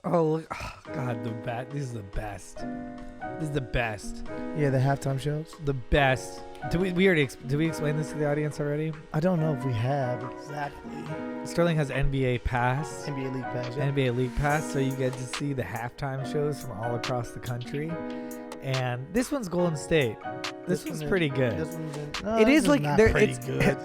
Oh, God, the best. This is the best. This is the best. Yeah, the halftime shows. The best. Did we explain this to the audience already? I don't know if we have exactly. Sterling has NBA Pass. NBA League Pass. Yeah. NBA League Pass, so you get to see the halftime shows from all across the country. And this one's Golden State. This one's pretty good. This one's It is like good.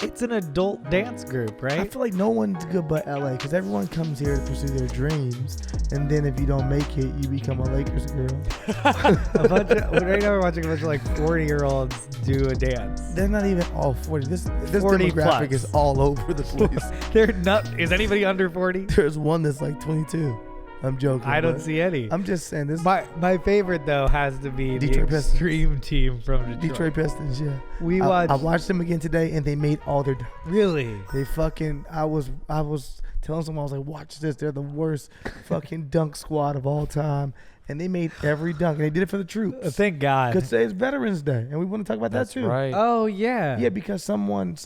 it's an adult dance group, right? I feel like no one's good but LA because everyone comes here to pursue their dreams, and then if you don't make it, you become a Lakers girl. Right now we're watching a bunch of like 40-year-olds do a dance. They're not even all 40. This 40 demographic plus. is all over the place. They're not. Is anybody under 40? There's one that's like 22. I'm joking. I don't see any. I'm just saying this. My favorite though has to be Detroit the extreme team from Detroit. Detroit Pistons, yeah. I watched them again today, and they made all their. Really? They fucking. I was telling someone, I was like, watch this. They're the worst fucking dunk squad of all time, and they made every dunk, and they did it for the troops. Thank God. Because today is Veterans Day, and we want to talk about that too. Right. Oh yeah. Yeah, because someone.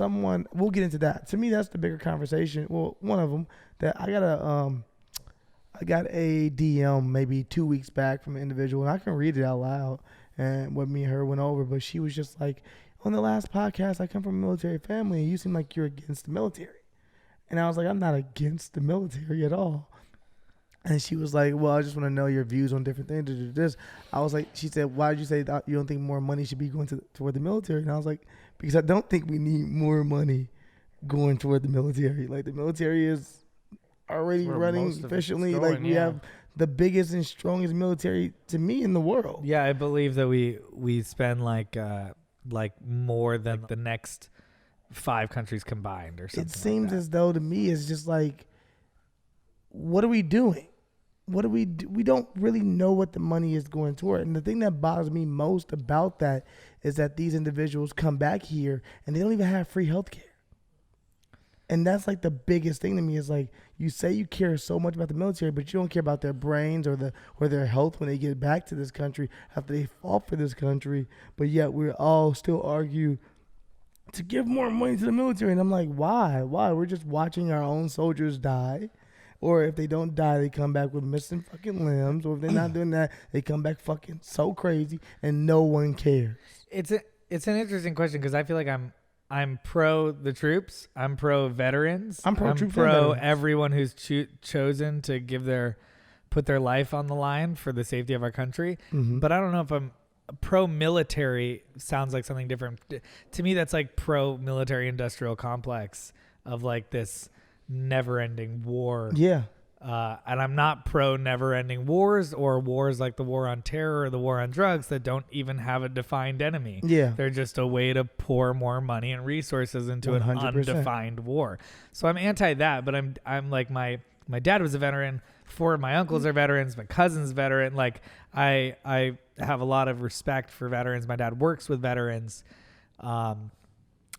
We'll get into that. To me, that's the bigger conversation. Well, one of them that I got a DM maybe 2 weeks back from an individual, and I can read it out loud and what me and her went over, but she was just like, on the last podcast, I come from a military family, and you seem like you're against the military. And I was like, I'm not against the military at all. And she was like, well, I just want to know your views on different things. I was like, she said, why did you say that you don't think more money should be going toward the military? And I was like, because I don't think we need more money going toward the military. Like, the military is already running efficiently. Like, we have the biggest and strongest military to me in the world. Yeah, I believe that we spend like more than the next 5 countries combined or something. It seems as though to me it's just like, what are we doing? What do we do? We don't really know what the money is going toward. And the thing that bothers me most about that is that these individuals come back here and they don't even have free health care. And that's like the biggest thing to me is like, you say you care so much about the military, but you don't care about their brains or their health when they get back to this country after they fought for this country. But yet we all still argue to give more money to the military. And I'm like, why? We're just watching our own soldiers die. Or if they don't die, they come back with missing fucking limbs. Or if they're not doing that, they come back fucking so crazy and no one cares. It's an interesting question because I feel like I'm pro the troops. I'm pro veterans. I'm pro troops. Pro everyone who's chosen to put their life on the line for the safety of our country. Mm-hmm. But I don't know if I'm pro military. Sounds like something different to me. That's like pro military industrial complex of like this never-ending war. Yeah. And I'm not pro never-ending wars or wars like the war on terror or the war on drugs that don't even have a defined enemy. Yeah. They're just a way to pour more money and resources into 100%. An undefined war. So I'm anti that, but I'm like my dad was a veteran. 4 of my uncles are veterans. My cousin's veteran. Like I have a lot of respect for veterans. My dad works with veterans.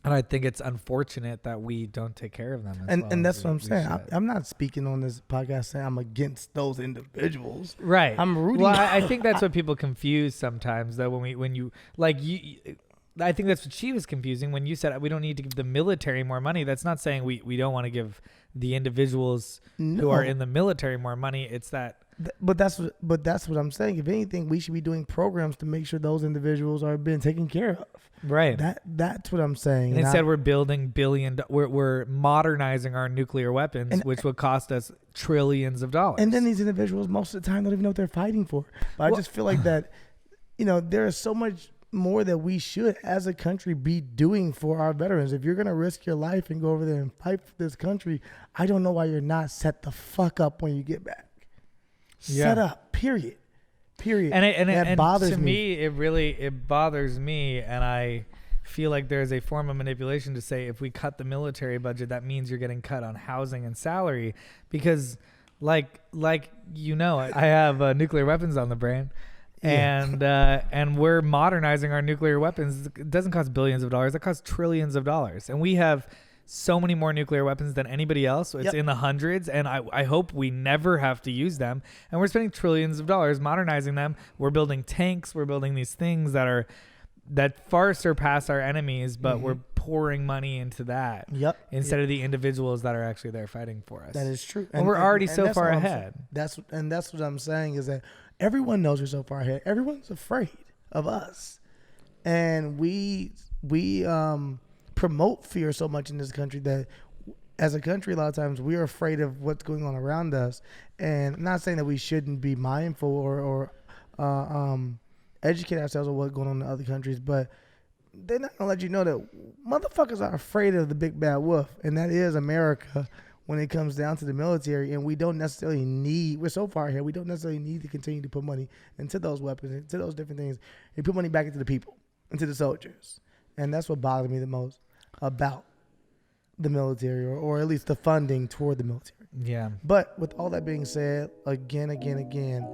And I think it's unfortunate that we don't take care of them. And that's what I'm saying. I'm not speaking on this podcast saying I'm against those individuals. Right. I'm rooting. Well, I think that's what people confuse sometimes, though. When you I think that's what she was confusing when you said we don't need to give the military more money. That's not saying we don't want to give the individuals who are in the military more money. It's that. But that's what I'm saying. If anything, we should be doing programs to make sure those individuals are being taken care of. Right. That's what I'm saying. And instead, we're building we're modernizing our nuclear weapons, which would cost us trillions of dollars. And then these individuals, most of the time, don't even know what they're fighting for. But I just feel like that, there is so much more that we should, as a country, be doing for our veterans. If you're going to risk your life and go over there and fight for this country, I don't know why you're not set the fuck up when you get back. Yeah. Set up, period. And that bothers me. It bothers me, and I feel like there's a form of manipulation to say if we cut the military budget, that means you're getting cut on housing and salary, because I have nuclear weapons on the brain. Yeah. And we're modernizing our nuclear weapons. It doesn't cost billions of dollars. It costs trillions of dollars. And we have so many more nuclear weapons than anybody else. It's in the hundreds, and I hope we never have to use them. And we're spending trillions of dollars modernizing them. We're building tanks. We're building these things that are that far surpass our enemies, but Mhm. we're pouring money into that Yep. instead of the individuals that are actually there fighting for us. That is true. And we're already so that's far what I'm ahead. saying. That's what I'm saying is that everyone knows we're so far ahead. Everyone's afraid of us, and we promote fear so much in this country that as a country, a lot of times we're afraid of what's going on around us. And I'm not saying that we shouldn't be mindful or educate ourselves on what's going on in other countries, but they're not gonna let you know that motherfuckers are afraid of the big bad wolf, and that is America when it comes down to the military. And we don't necessarily we're so far ahead, we don't necessarily need to continue to put money into those weapons, into those different things. We put money back into the people, into the soldiers. And that's what bothers me the most about the military, or at least the funding toward the military. Yeah. But with all that being said, again,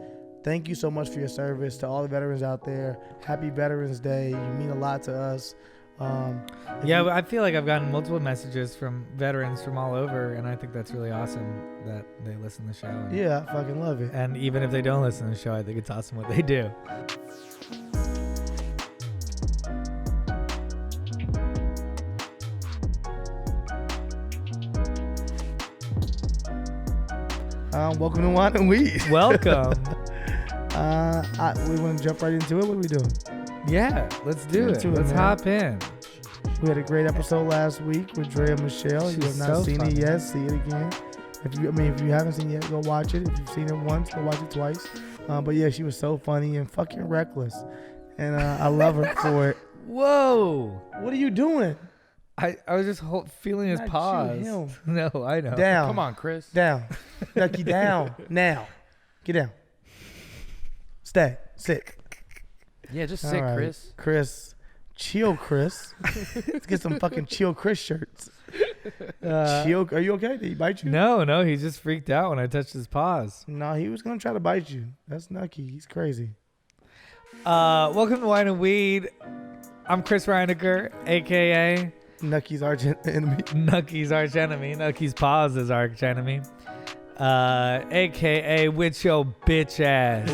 thank you so much for your service to all the veterans out there. Happy Veterans Day. You mean a lot to us. I feel like I've gotten multiple messages from veterans from all over, and I think that's really awesome that they listen to the show. And, Yeah, I fucking love it. and even if they don't listen to the show, I think it's awesome what they do. Welcome to Wine and Weed. Welcome. We want to jump right into it. What are we doing? Yeah, let's do Let's it. do it, Let's man. hop in. We had a great episode last week with Dre and Michelle. You have She's not so seen funny. it yet, see it again. If you haven't seen it yet, go watch it. If you've seen it once, go watch it twice. But yeah, she was so funny and fucking reckless, and I love her for it. Whoa. What are you doing? I was just feeling his Not you, pause. him. No, I know. Down. Come on, Chris. Down. Nucky down. Now. Get down. Stay. Sit. Yeah, just All sit, right. Chris. Chris. Chill, Chris. Let's get some fucking Chill Chris shirts. Chill. Are you okay? Did he bite you? No, he just freaked out when I touched his paws. No, he was going to try to bite you. That's Nucky. He's crazy. Welcome to Wine and Weed. I'm Chris Reinecker, a.k.a. Nucky's arch enemy. Nucky's arch enemy. Nucky's paws is arch enemy. A.k.a. with your bitch ass.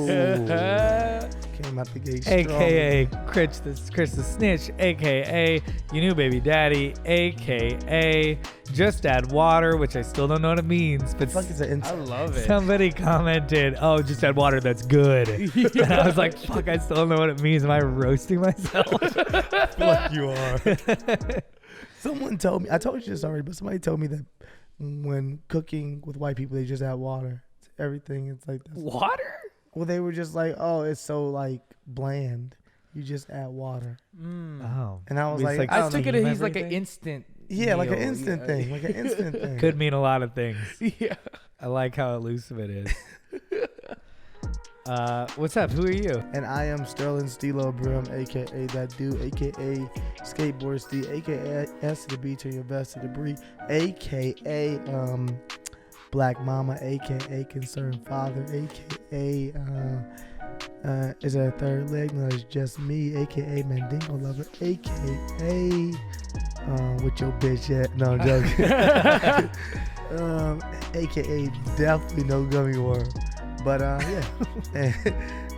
Came out the gate strong. A.k.a. Chris the Snitch. A.k.a. your new baby daddy. A.k.a. just add water, which I still don't know what it means. But Fuck, it's an I insult. love it. somebody commented, "Oh, just add water. That's good." And I was like, "Fuck, I still don't know what it means. Am I roasting myself?" I feel like you are. Someone told me, I told you this already, but somebody told me that when cooking with white people, they just add water to everything. It's like this. Water? Well, they were just like, oh, it's so like bland. You just add water. Oh. And I was It's like, like I I don't took know. it. He's like an everything? instant. Yeah, like an meal. instant Yeah. thing. Like an instant thing. Could mean a lot of things. Yeah. I like how elusive it is. What's up? Who are you? And I am Sterling Stilo Brim, a.k.a. that dude, a.k.a. Skateboard Steve, a.k.a. S to the B to your vest to the Bree, a.k.a. Black Mama, a.k.a. Concerned Father, a.k.a. Is there a third leg? No, it's just me, a.k.a. Mandingo Lover, a.k.a. With your bitch at. No, I'm joking. A.k.a. definitely no gummy worm. But yeah.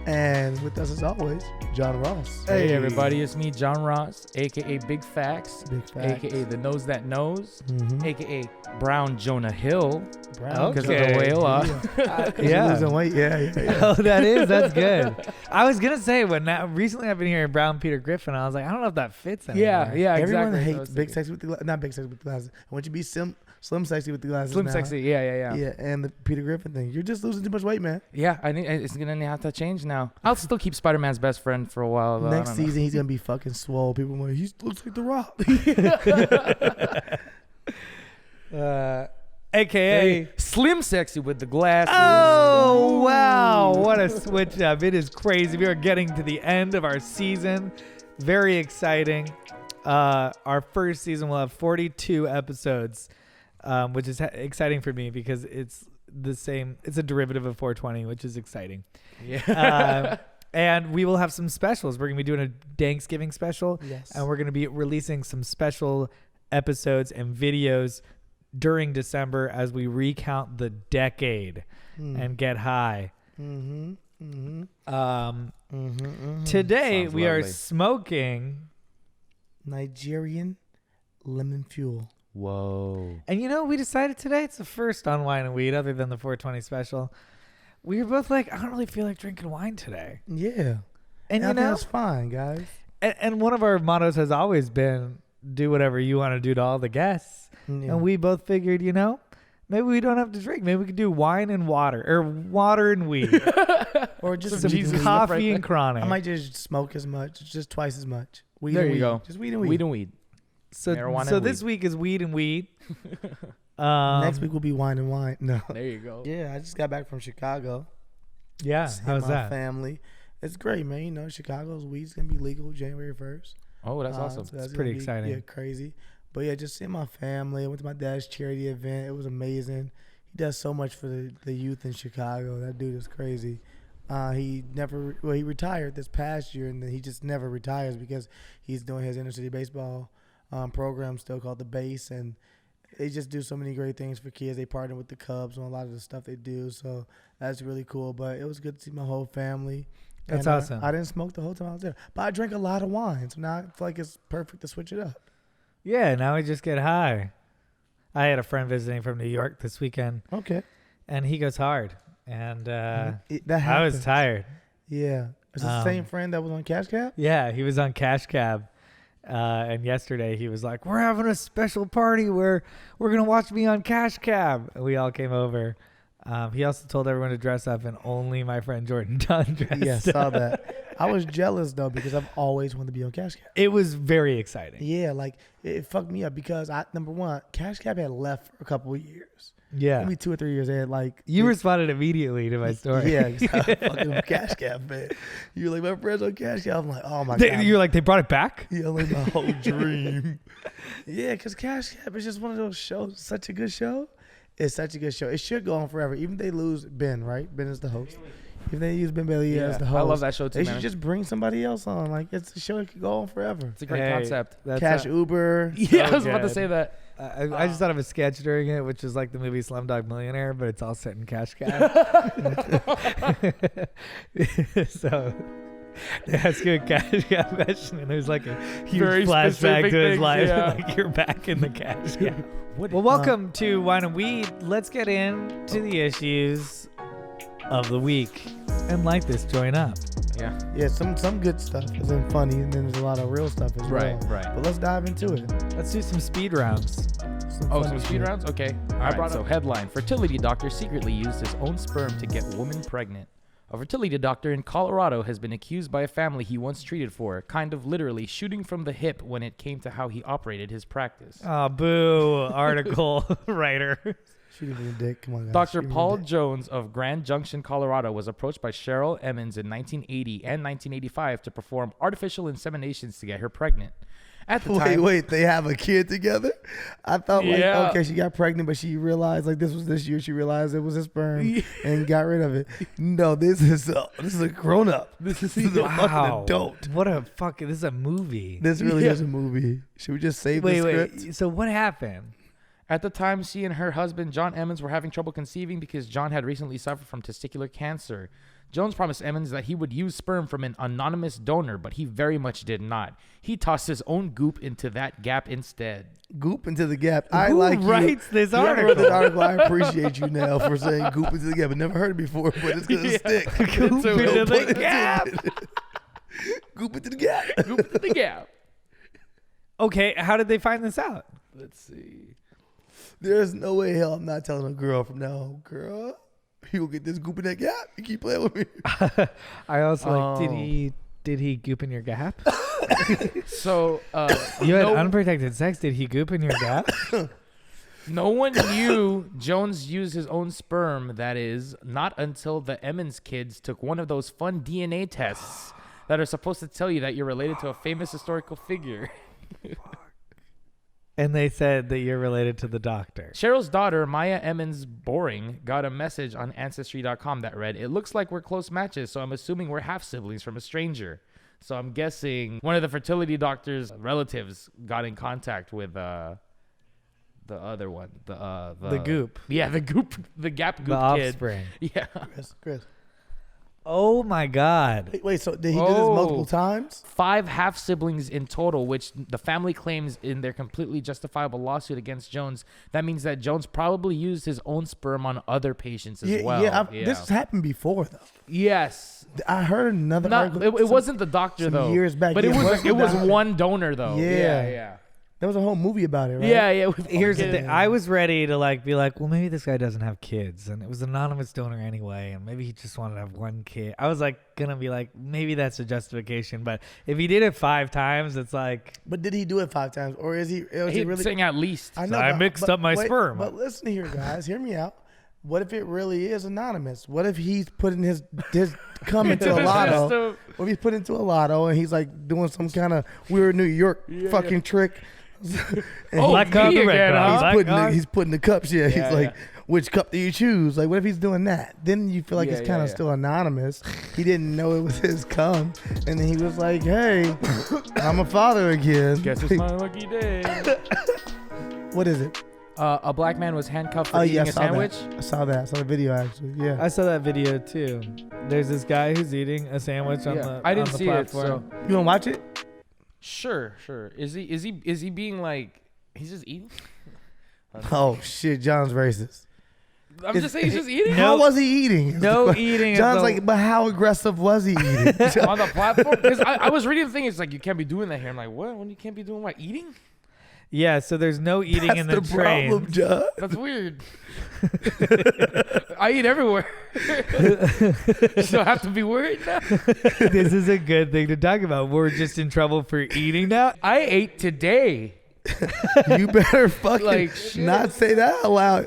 And with us as always, John Ross. Hey everybody, it's me, John Ross, aka Big Facts, Big facts. aka the nose that knows, Mhm. aka Brown Jonah Hill, Brown. because Okay. of the whale. Yeah. Losing weight. Yeah. Oh, that's good. I was gonna say recently I've been hearing Brown Peter Griffin. I was like, I don't know if that fits anymore. Yeah, Everyone exactly. hates big sexy with the not big sexy with the glasses. I want you to be slim sexy with the glasses. Slim now. sexy, yeah. Yeah, and the Peter Griffin thing. You're just losing too much weight, man. Yeah, I think it's gonna have to change now. I'll still keep Spider-Man's best friend for a while. Though. Next season, he's gonna be fucking swole. People are like, he looks like The Rock. AKA. Slim sexy with the glasses. Oh, wow. What a switch up. It is crazy. We are getting to the end of our season. Very exciting. Our first season will have 42 episodes, which is exciting for me because it's the same. It's a derivative of 420, which is exciting. Yeah. And we will have some specials. We're going to be doing a Thanksgiving special. Yes. And we're going to be releasing some special episodes and videos during December as we recount the decade and get high. Mm-hmm. Mm-hmm. Today Sounds we are lovely. smoking, Nigerian lemon fuel. Whoa. and we decided today it's the first on wine and weed other than the 420 special. We were both like, I don't really feel like drinking wine today. Yeah. And I think that's fine, guys. and one of our mottos has always been do whatever you want to do to all the guests. Yeah. And we both figured, maybe we don't have to drink. Maybe we could do wine and water or water and weed. or just Some weed and weed. coffee and chronic. I might just smoke as much, just twice as much. Weed There and you weed. go. Just weed and weed. Weed and weed. So Marijuana and this weed. week is weed and weed. Next week will be wine and wine. No. There you go. Yeah, I just got back from Chicago. Yeah, Just hit how's my that? family. It's great, man. Chicago's weed's gonna be legal January 1st. Oh, that's awesome. So that's pretty gonna be, exciting. Yeah, crazy. But yeah, just seeing my family. I went to my dad's charity event. It was amazing. He does so much for the youth in Chicago. That dude is crazy. He retired this past year, and then he just never retires because he's doing his inner city baseball program still called the Base, and they just do so many great things for kids. They partner with the Cubs on a lot of the stuff they do, so that's really cool. But it was good to see my whole family. That's And, awesome. I didn't smoke the whole time I was there, but I drank a lot of wine, so now I feel like it's perfect to switch it up. Yeah, now we just get high. I had a friend visiting from New York this weekend, Okay, and he goes hard. And that I happens. was tired. Yeah, it's the same friend that was on Cash Cab. Yeah, he was on Cash Cab. And yesterday he was like, we're having a special party where we're going to watch me on Cash Cab. And we all came over. He also told everyone to dress up, and only my friend Jordan Dunn dressed Yeah, up. saw that. I was jealous though because I've always wanted to be on Cash Cab. It was very exciting. Yeah, like it fucked me up because number one, Cash Cab had left for a couple of years. Yeah. Maybe 2 or 3 years. They had like You responded immediately to my story. Yeah, exactly. Fucking Cash Cab, man. You were like, my friends on Cash Cab. I'm like, oh my god. You're like, they brought it back? Yeah, like my whole dream. Yeah, because Cash Cab is just one of those shows. Such a good show. It's such a good show. It should go on forever. Even if they lose Ben, right? Ben is the host. If they use Ben Bailey as the host, I love that show too, they man. should just bring somebody else on. Like it's a show that could go on forever. It's a great Hey, concept. That's Cash Uber. Yeah, I was about to good. say that. I just thought of a sketch during it, which is like the movie Slumdog Millionaire, but it's all set in Cash Cab. So they ask you a Cash Cab question, and there's like a huge Very flashback specific to his things, life, yeah. and like you're back in the Cash Cab. Well, welcome to Wine and Weed. Let's get into the issues of the week. And like this, join up. Yeah. Yeah, some good stuff is funny, and then there's a lot of real stuff as well. Right. But let's dive into it. Let's do some speed rounds. Oh, funny some speed shit. rounds? Okay. All right. So headline: Fertility doctor secretly used his own sperm to get woman pregnant. A fertility doctor in Colorado has been accused by a family he once treated for, kind of literally shooting from the hip when it came to how he operated his practice. Oh, boo, article writer. Shooting me in the dick. Come on, guys. Dr. Shoot me in Paul the dick. Jones of Grand Junction, Colorado, was approached by Cheryl Emmons in 1980 and 1985 to perform artificial inseminations to get her pregnant. At the time, Wait, they have a kid together? I thought Yeah. like, okay, she got pregnant, but she realized like this was this year. She realized it was a sperm and got rid of it. No, this is a grown up. This is a fucking adult. What a fucking, this is a movie. This really is a movie. Should we just save the script? Wait. So what happened? At the time, she and her husband, John Emmons, were having trouble conceiving because John had recently suffered from testicular cancer. Jones promised Emmons that he would use sperm from an anonymous donor, but he very much did not. He tossed his own goop into that gap instead. Goop into the gap. I Who like writes you. this Whoever article? wrote that article, I appreciate you now for saying goop into the gap. I never heard it before, but it's gonna stick. Goop No into pun the gap. intended. Goop into the gap. Goop into the gap. Okay, how did they find this out? Let's see. There's no way hell I'm not telling a girl from now on, girl. You gonna get this goop in that gap? You keep playing with me. I also like, Oh. did he goop in your gap? So, You had no, unprotected sex. Did he goop in your gap? no one knew Jones used his own sperm, that is, not until the Emmons kids took one of those fun DNA tests that are supposed to tell you that you're related to a famous historical figure. And they said that you're related to the doctor. Cheryl's daughter, Maya Emmons Boring, got a message on Ancestry.com that read, "It looks like we're close matches, so I'm assuming we're half-siblings from a stranger." So I'm guessing one of the fertility doctor's relatives got in contact with the other one. The The goop. Yeah, the goop. The gap goop The kid. offspring. Yeah. Chris. Oh my God. Wait, so did he do this multiple times? 5 half siblings in total, which the family claims in their completely justifiable lawsuit against Jones. That means that Jones probably used his own sperm on other patients as well. Yeah, this has happened before though. Yes. I heard another Not, article. it wasn't the doctor some though. years back. But Yeah, it was doctor. one donor though. Yeah. Yeah. There was a whole movie about it, right? Yeah. Here's the thing. I was ready to be like, well, maybe this guy doesn't have kids, and it was an anonymous donor anyway, and maybe he just wanted to have one kid. I was gonna be like, maybe that's a justification, but if he did it 5 times, it's like. But did he do it 5 times, or is he? Is he He's really? saying at least. I know. I but- mixed but up my wait, sperm. But listen here, guys. Hear me out. What if it really is anonymous? What if he's putting his cum into a lotto? What if he's put into a lotto and he's doing some kind of weird New York fucking trick? And Black cup, me the red again, cup, huh? black he's putting the cups. Yeah, Yeah, he's yeah. which cup do you choose? What if he's doing that? Then you feel like Yeah, it's kind of yeah. still anonymous. He didn't know it was his cum, and then he was like, "Hey, I'm a father again." Guess it's my lucky day. What is it? A black man was handcuffed for Oh eating yeah, a sandwich. I saw that. I saw the video actually. Yeah. I saw that video too. There's this guy who's eating a sandwich on the I didn't on the see it. platform. So You wanna watch it? sure. Is he being like he's just eating? Oh shit, John's racist. I'm just saying he's just eating How was he eating? No eating. John's is like, but how aggressive was he eating? on the platform. Because I was reading the thing. It's like you can't be doing that here. I'm like, what? When you can't be doing what? Eating? yeah. So there's no eating That's in the, train. problem, John. That's weird. I eat everywhere. So I have to be worried now. This is a good thing to talk about. We're just in trouble for eating now. I ate today. You better fucking Like, shit. not say that out loud.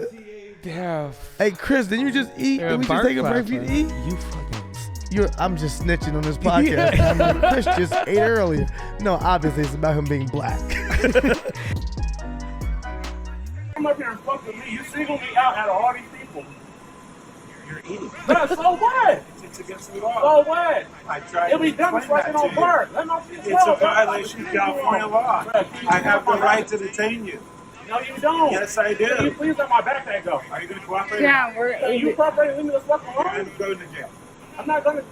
Yeah. Hey, Chris, didn't you just eat? You're Did a we just bark take a break for you to eat? You fucking. I'm just snitching on this podcast. I mean, Chris just ate earlier. No, obviously it's about him being black. Come up here and fuck with me. You single me out out of all these people. You're eating. But so what? It's against the law. So what? I tried It'll be to done explain fucking that on to you. bird. Let my shit It's go. a violation of California law. I have the right to detain you. No, you don't. Yes, I Can you do. please let my backpack go? Are you going to cooperate? Yeah, we're Hey, you cooperate, leave me the fuck alone. I'm going to jail. I'm not gonna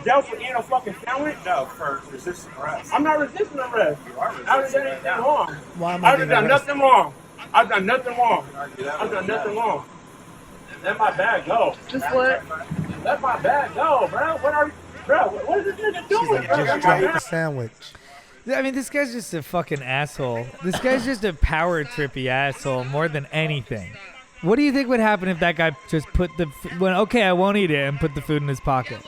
jail for eating a fucking sandwich. No, for resisting arrest. I'm not resisting arrest. You are I haven't resisting done it anything now. wrong. Why am I I haven't getting done arrested? nothing wrong. I've done nothing wrong. Argue that I've with done me. nothing wrong. Let my bag go. just what? Let my bag go, bro. What are you, bro? What is this nigga She's doing? like, bro? just Let my drop the bag- sandwich. I mean, this guy's just a fucking asshole. This guy's just a power trippy asshole more than anything. What do you think would happen if that guy just put okay, I won't eat it, and put the food in his pocket?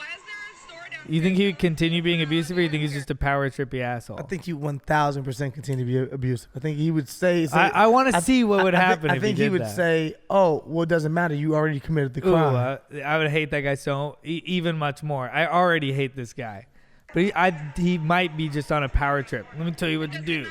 You think he would continue being abusive, or you think he's just a power trippy asshole? I think he 1,000% continue to be abusive. I think he would say I want to see what would happen I if think he he did would that. say, "Oh, well, it doesn't matter. You already committed the Ooh, crime." I would hate that guy even much more. I already hate this guy, but he might be just on a power trip. Let me tell you what to do.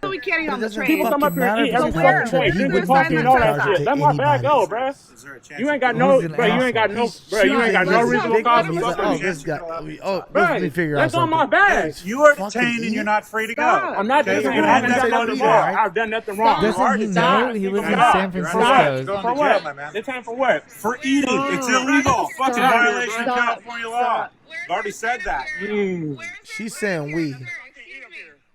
So we can't eat on the doesn't train. People come up here and eat Fucking every matter fucking if day. it's Drink power coffee trip. and all that There's shit. no Let my bag go, anybody. bruh. Is there a chance You ain't got no, He's an bro. You ain't got no, asshole. bro. You ain't got no He's reason to victim. call He's me. like, fucking oh, shit. this guy. Let Right. me figure out That's on something. my bag. You are Fucking detained and eat. you're not free to go. Stop. I'm not Okay, doing you're anything. gonna have to I've say done no nothing either, wrong. right? I've done nothing wrong. Doesn't he know? Stop. He lives in Stop. San You're Francisco. under arrest. For Going to jail, what? my man. This time for what? For eating. It's illegal. Fucking Stop. violation of Stop. California law. I've already said that. She's saying we. Excuse me.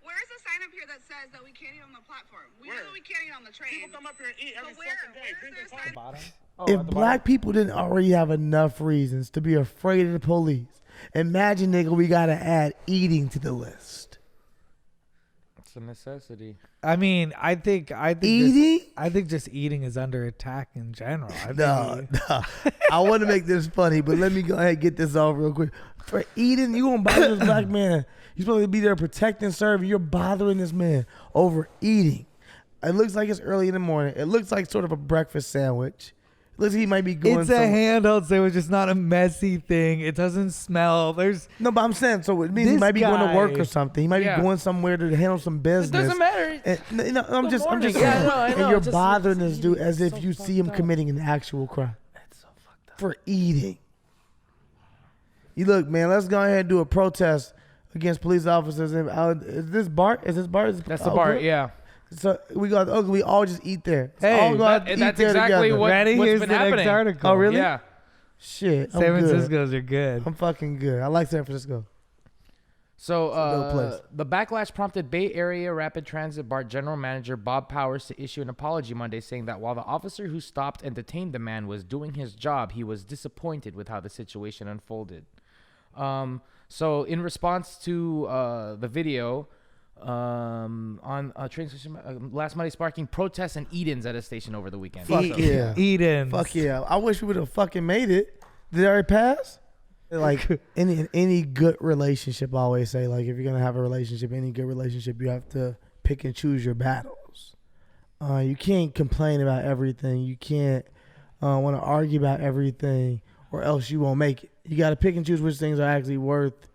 Where's the sign up here that says that we can't eat on the platform? We know that we can't eat on the train. People come up here and eat every But where? fucking day. Where's Drinking their coffee. sign? If black people didn't already have enough reasons to be afraid of the police, imagine, nigga, we gotta add eating to the list. It's a necessity. I mean, I think Eating? just eating is under attack in general. No. I want to make this funny, but let me go ahead and get this off real quick. For eating, you gonna bother this black man. You're supposed to be there protecting, serving. You're bothering this man over eating. It looks like it's early in the morning. It looks like sort of a breakfast sandwich. It looks like he might be going It's a handheld sandwich. It's not a messy thing. It doesn't smell. No, but I'm saying, so it means he This might be going to work guy- or something. He might Yeah. be going somewhere to handle some It business. doesn't matter. And, I'm Good just morning. saying. Yeah, no, I know. And you're Just- bothering this dude as if so you see him fucked up. committing an actual crime That's so fucked up. for eating. You look, man. Let's go ahead and do a protest against police officers. Is this Bart? Is this Bart? That's the bar. Yeah. So we got. Okay, we all just eat there. Let's Hey, all go out and eat That's there exactly together. what's Ready? been Here's the happening. next article. Oh, really? Yeah. Shit, I'm San good. Francisco's are good. I'm fucking good. I like San Francisco. So dope place. the backlash prompted Bay Area Rapid Transit BART General Manager Bob Powers to issue an apology Monday, saying that while the officer who stopped and detained the man was doing his job, he was disappointed with how the situation unfolded. So in response to the video on a train station last Monday, sparking protests and eat-ins at a station over the weekend. Fuck yeah. Eden. Fuck yeah. I wish we would have fucking made it. Did it already pass? Like any good relationship, I always say, like, if you're gonna have a relationship, any good relationship, you have to pick and choose your battles. You can't complain about everything. You can't want to argue about everything, or else you won't make it. You got to pick and choose which things are actually worth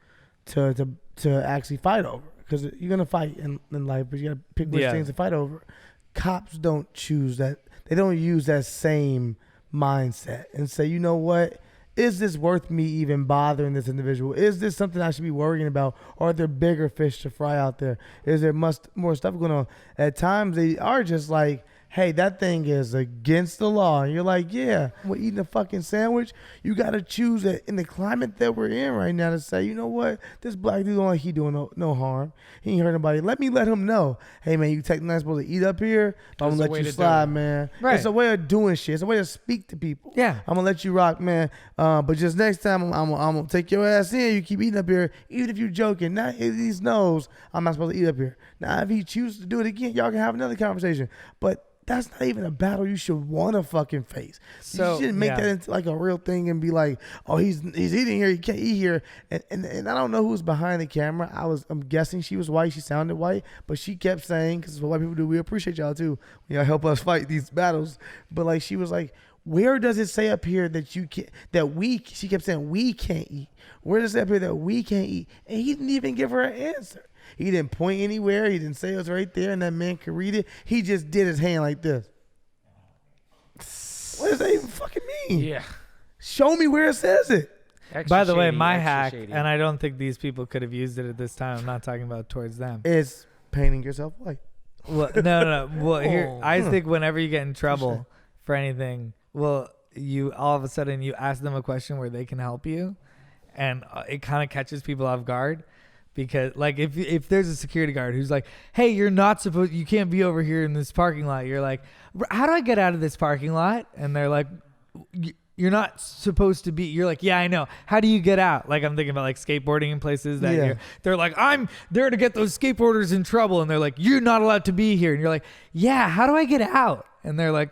to actually fight over. Because you're gonna fight in life, but you got to pick which things to fight over. Cops don't choose that. They don't use that same mindset and say, you know what? Is this worth me even bothering this individual? Is this something I should be worrying about? Or are there bigger fish to fry out there? Is there more stuff going on? At times, they are just like, hey, that thing is against the law. And you're like, yeah, we're eating a fucking sandwich. You got to choose it in the climate that we're in right now to say, you know what? This black dude, like, he doing no harm. He ain't hurt nobody. Let him know. Hey, man, you technically not supposed to eat up here. I'm going to let you slide, man. Right. It's a way of doing shit. It's a way to speak to people. Yeah. I'm going to let you rock, man. But just next time, I'm going to take your ass in. You keep eating up here. Even if you're joking. Now, he knows I'm not supposed to eat up here. Now, if he chooses to do it again, y'all can have another conversation. But that's not even a battle you should want to fucking face. So, you shouldn't make that into like a real thing and be like, oh, he's eating here, he can't eat here. And I don't know who's behind the camera. I'm guessing she was white. She sounded white, but she kept saying, because what white people do, we appreciate y'all too. Y'all help us fight these battles. But like, she was like, where does it say up here that you can she kept saying we can't eat? Where does it say up here that we can't eat? And he didn't even give her an answer. He didn't point anywhere. He didn't say it was right there and that man could read it. He just did his hand like this. What does that even fucking mean? Yeah. Show me where it says it. By the way, my hack, and I don't think these people could have used it at this time. I'm not talking about towards them. It's painting yourself white. Well, no. Well, here, I think whenever you get in trouble for anything, well, you all of a sudden you ask them a question where they can help you, and it kind of catches people off guard. Because like if there's a security guard who's like, hey, you can't be over here in this parking lot. You're like, how do I get out of this parking lot? And they're like, you're not supposed to be. You're like, yeah, I know. How do you get out? Like I'm thinking about like skateboarding in places that they're like, I'm there to get those skateboarders in trouble. And they're like, you're not allowed to be here. And you're like, yeah, how do I get out? And they're like,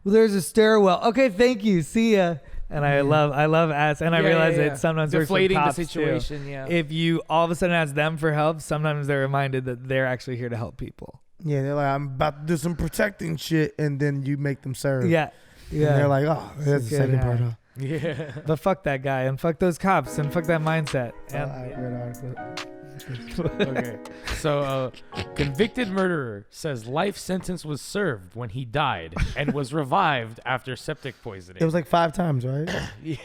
well, there's a stairwell. Okay, thank you. See ya. And I love ask, and I realize it sometimes deflating works the with cops situation. too. Yeah. If you all of a sudden ask them for help, sometimes they're reminded that they're actually here to help people. Yeah, they're like, I'm about to do some protecting shit, and then you make them serve. Yeah. And they're like, oh, that's the second part, huh? Yeah. But fuck that guy, and fuck those cops, and fuck that mindset. Okay. So, convicted murderer says life sentence was served when he died and was revived after septic poisoning. It was like 5 times, right? Yeah.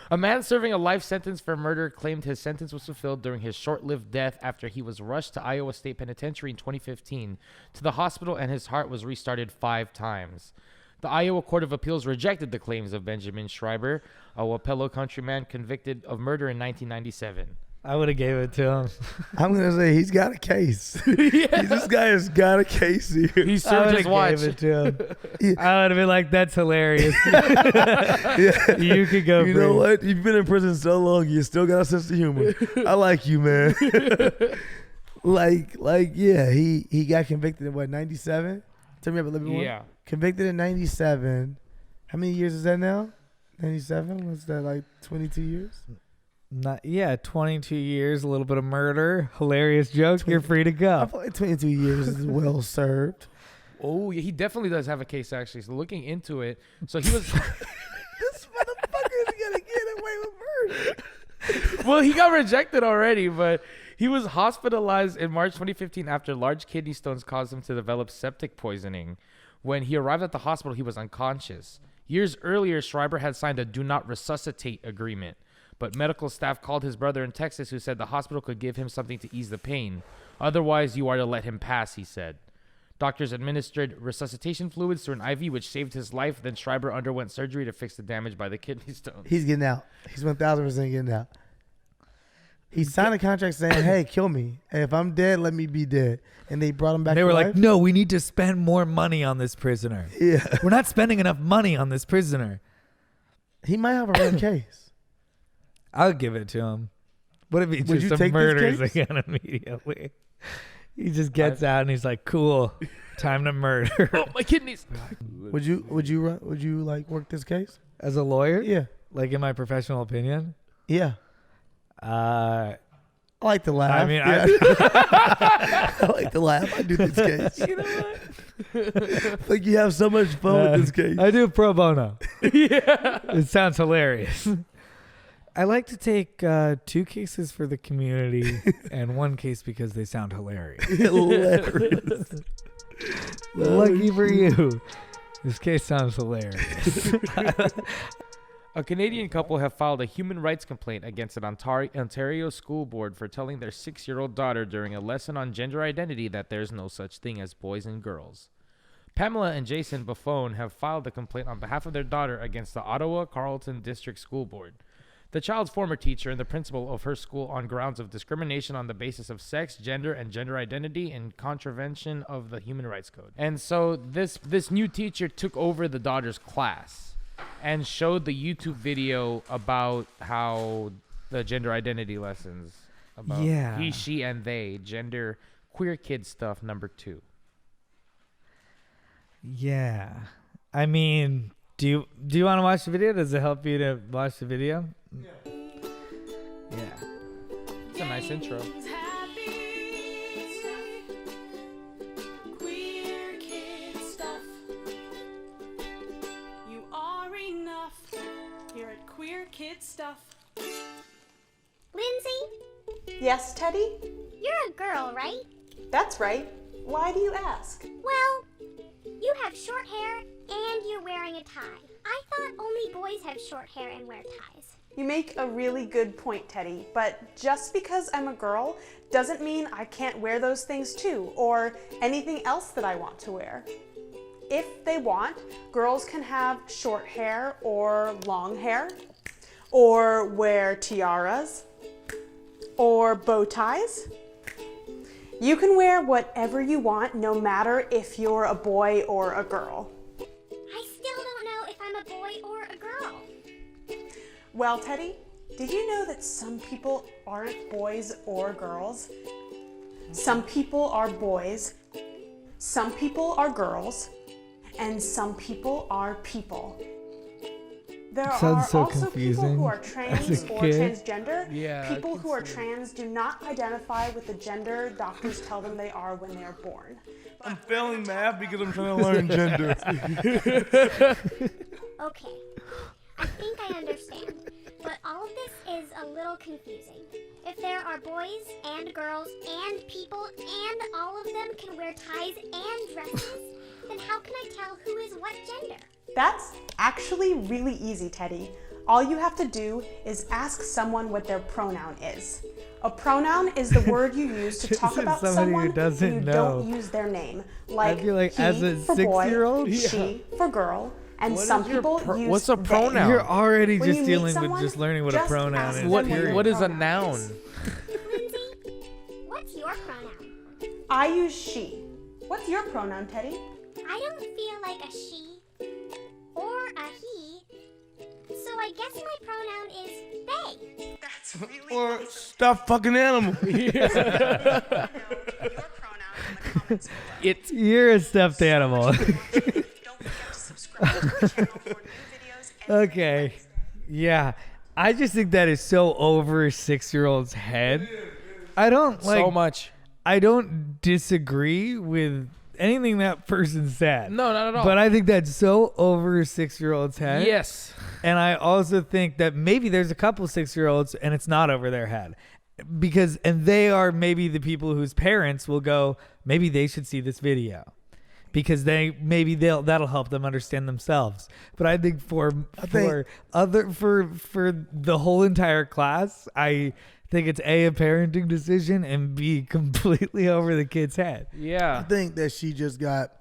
A man serving a life sentence for murder claimed his sentence was fulfilled during his short-lived death after he was rushed to Iowa State Penitentiary in 2015 to the hospital and his heart was restarted 5 times. The Iowa Court of Appeals rejected the claims of Benjamin Schreiber, a Wapello countryman convicted of murder in 1997. I would have gave it to him. I'm gonna say he's got a case. This guy has got a case here. He served his watch. Gave it to him. I would have been like, "That's hilarious." You could go. You know what? You've been in prison so long, you still got a sense of humor. I like you, man. Yeah. He got convicted in what, 97? Tell me about a little bit more. Yeah. Convicted in 97. How many years is that now? 97? Was that like 22 years? 22 years, a little bit of murder, hilarious joke. You're free to I go. feel like 22 years is well served. Oh, yeah, he definitely does have a case, actually. So looking into it, so he was... This motherfucker is going to get away with murder. Well, he got rejected already, but he was hospitalized in March 2015 after large kidney stones caused him to develop septic poisoning. When he arrived at the hospital, he was unconscious. Years earlier, Schreiber had signed a do not resuscitate agreement. But medical staff called his brother in Texas who said the hospital could give him something to ease the pain. Otherwise, you are to let him pass, he said. Doctors administered resuscitation fluids through an IV, which saved his life. Then Schreiber underwent surgery to fix the damage by the kidney stones. He's getting out. He's 1,000% getting out. He signed a contract saying, "Hey, kill me. Hey, if I'm dead, let me be dead." And they brought him back. They to were life. like, no, we need to spend more money on this prisoner. Yeah, We're not spending enough money on this prisoner. he might have a real case. I'll give it to him. What if he Would you just take this murders case? again immediately? He just gets out and he's like, cool, time to murder. Oh, my kidneys. Would you like work this case? As a lawyer? Yeah, Like in my professional opinion? yeah. Uh, I like to laugh. I mean, yeah. I like to laugh. I do this case. You know what? Like you have so much fun with this case. I do pro bono. Yeah. It sounds hilarious. I like to take 2 cases for the community and 1 case because they sound hilarious. Hilarious. Lucky for you. This case sounds hilarious. A Canadian couple have filed a human rights complaint against an Ontario school board for telling their 6-year-old daughter during a lesson on gender identity that there's no such thing as boys and girls. Pamela and Jason Buffone have filed the complaint on behalf of their daughter against the Ottawa Carleton District School Board. The child's former teacher and the principal of her school on grounds of discrimination on the basis of sex, gender, and gender identity in contravention of the Human Rights Code. And so this new teacher took over the daughter's class and showed the YouTube video about how the gender identity lessons about he, she, and they, gender, queer kid stuff, number 2. Yeah. I mean, do you want to watch the video? Does it help you to watch the video? Yeah. It's a nice intro. Queer kid stuff. You are enough. Here at Queer Kid Stuff. Lindsay, Yes, Teddy? you're a girl, right? That's right. Why do you ask? Well, you have short hair and you're wearing a tie. I thought only boys have short hair and wear ties. You make a really good point, Teddy, but just because I'm a girl doesn't mean I can't wear those things too, or anything else that I want to wear. If they want, girls can have short hair or long hair, or wear tiaras, or bow ties. You can wear whatever you want, no matter if you're a boy or a girl. I still don't know if I'm a boy or a girl. Well, Teddy, did you know that some people aren't boys or girls? Some people are boys, some people are girls, and some people are people. There Sounds are so also people confusing who are as trans a or kid. transgender. Yeah, I People can who are see trans do not identify with the gender doctors tell them they are when they are born. I'm failing math because I'm trying to learn gender. Okay, I think I understand, but all of this is a little confusing. If there are boys and girls and people and all of them can wear ties and dresses, then how can I tell who is what gender? That's actually really easy, Teddy. All you have to do is ask someone what their pronoun is. A pronoun is the word you use to talk This is about somebody who someone doesn't you know. don't use their name. Like feel like he as a for boy, 6-year-old? she for girl, and What some is your people use what's a they. pronoun? You're already When you just meet dealing with someone, just learning what a just pronoun ask is. them What your what is a pronoun noun? is. Lindsay, what's your pronoun? I use she. What's your pronoun, Teddy? I don't feel like a she or a he, so I guess my pronoun is they. That's really Or stuffed fucking animal. your pronoun in the comments below. It's You're a stuffed animal. Don't forget to subscribe to the channel for new videos every Okay. Wednesday. Yeah. I just think that is so over a 6-year-old's head. I don't like. so much. I don't disagree with anything that person said. No, not at all. But I think that's so over a 6-year-old's head. Yes. And I also think that maybe there's a couple 6-year-olds and it's not over their head. And they are maybe the people whose parents will go, maybe they should see this video. because that'll help them understand themselves. But I think for the whole entire class, I think it's A, a parenting decision, and B, completely over the kid's head. Yeah. I think that she just got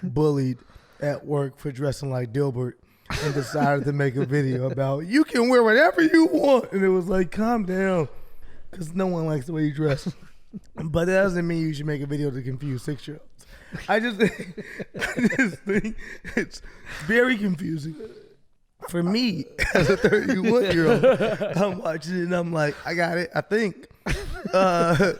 bullied at work for dressing like Dilbert and decided to make a video about, you can wear whatever you want. And it was like, calm down, because no one likes the way you dress. But that doesn't mean you should make a video to confuse 6-year-olds. I just think it's very confusing. For me, as a 31-year-old, I'm watching it and I'm like, I got it. I think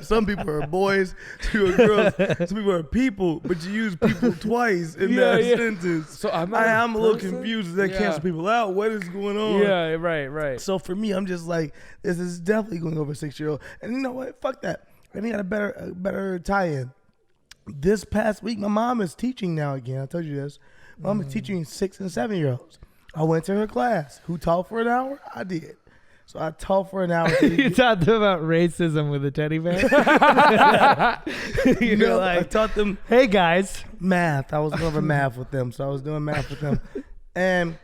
some people are boys, some people are girls, some people are people, but you use people twice in that sentence. So I'm a little confused. That cancel people out. What is going on? Yeah, right. So for me, I'm just like, this is definitely going over 6-year-old. And you know what? Fuck that. I think I got a better tie-in. This past week, my mom is teaching now again. I told you this. Mom is teaching 6 and 7-year-olds. I went to her class. Who taught for an hour? I did. So I taught for an hour. You taught them about racism with a teddy bear? I taught them, hey, guys. math. I was going over math with them. So I was doing math with them. And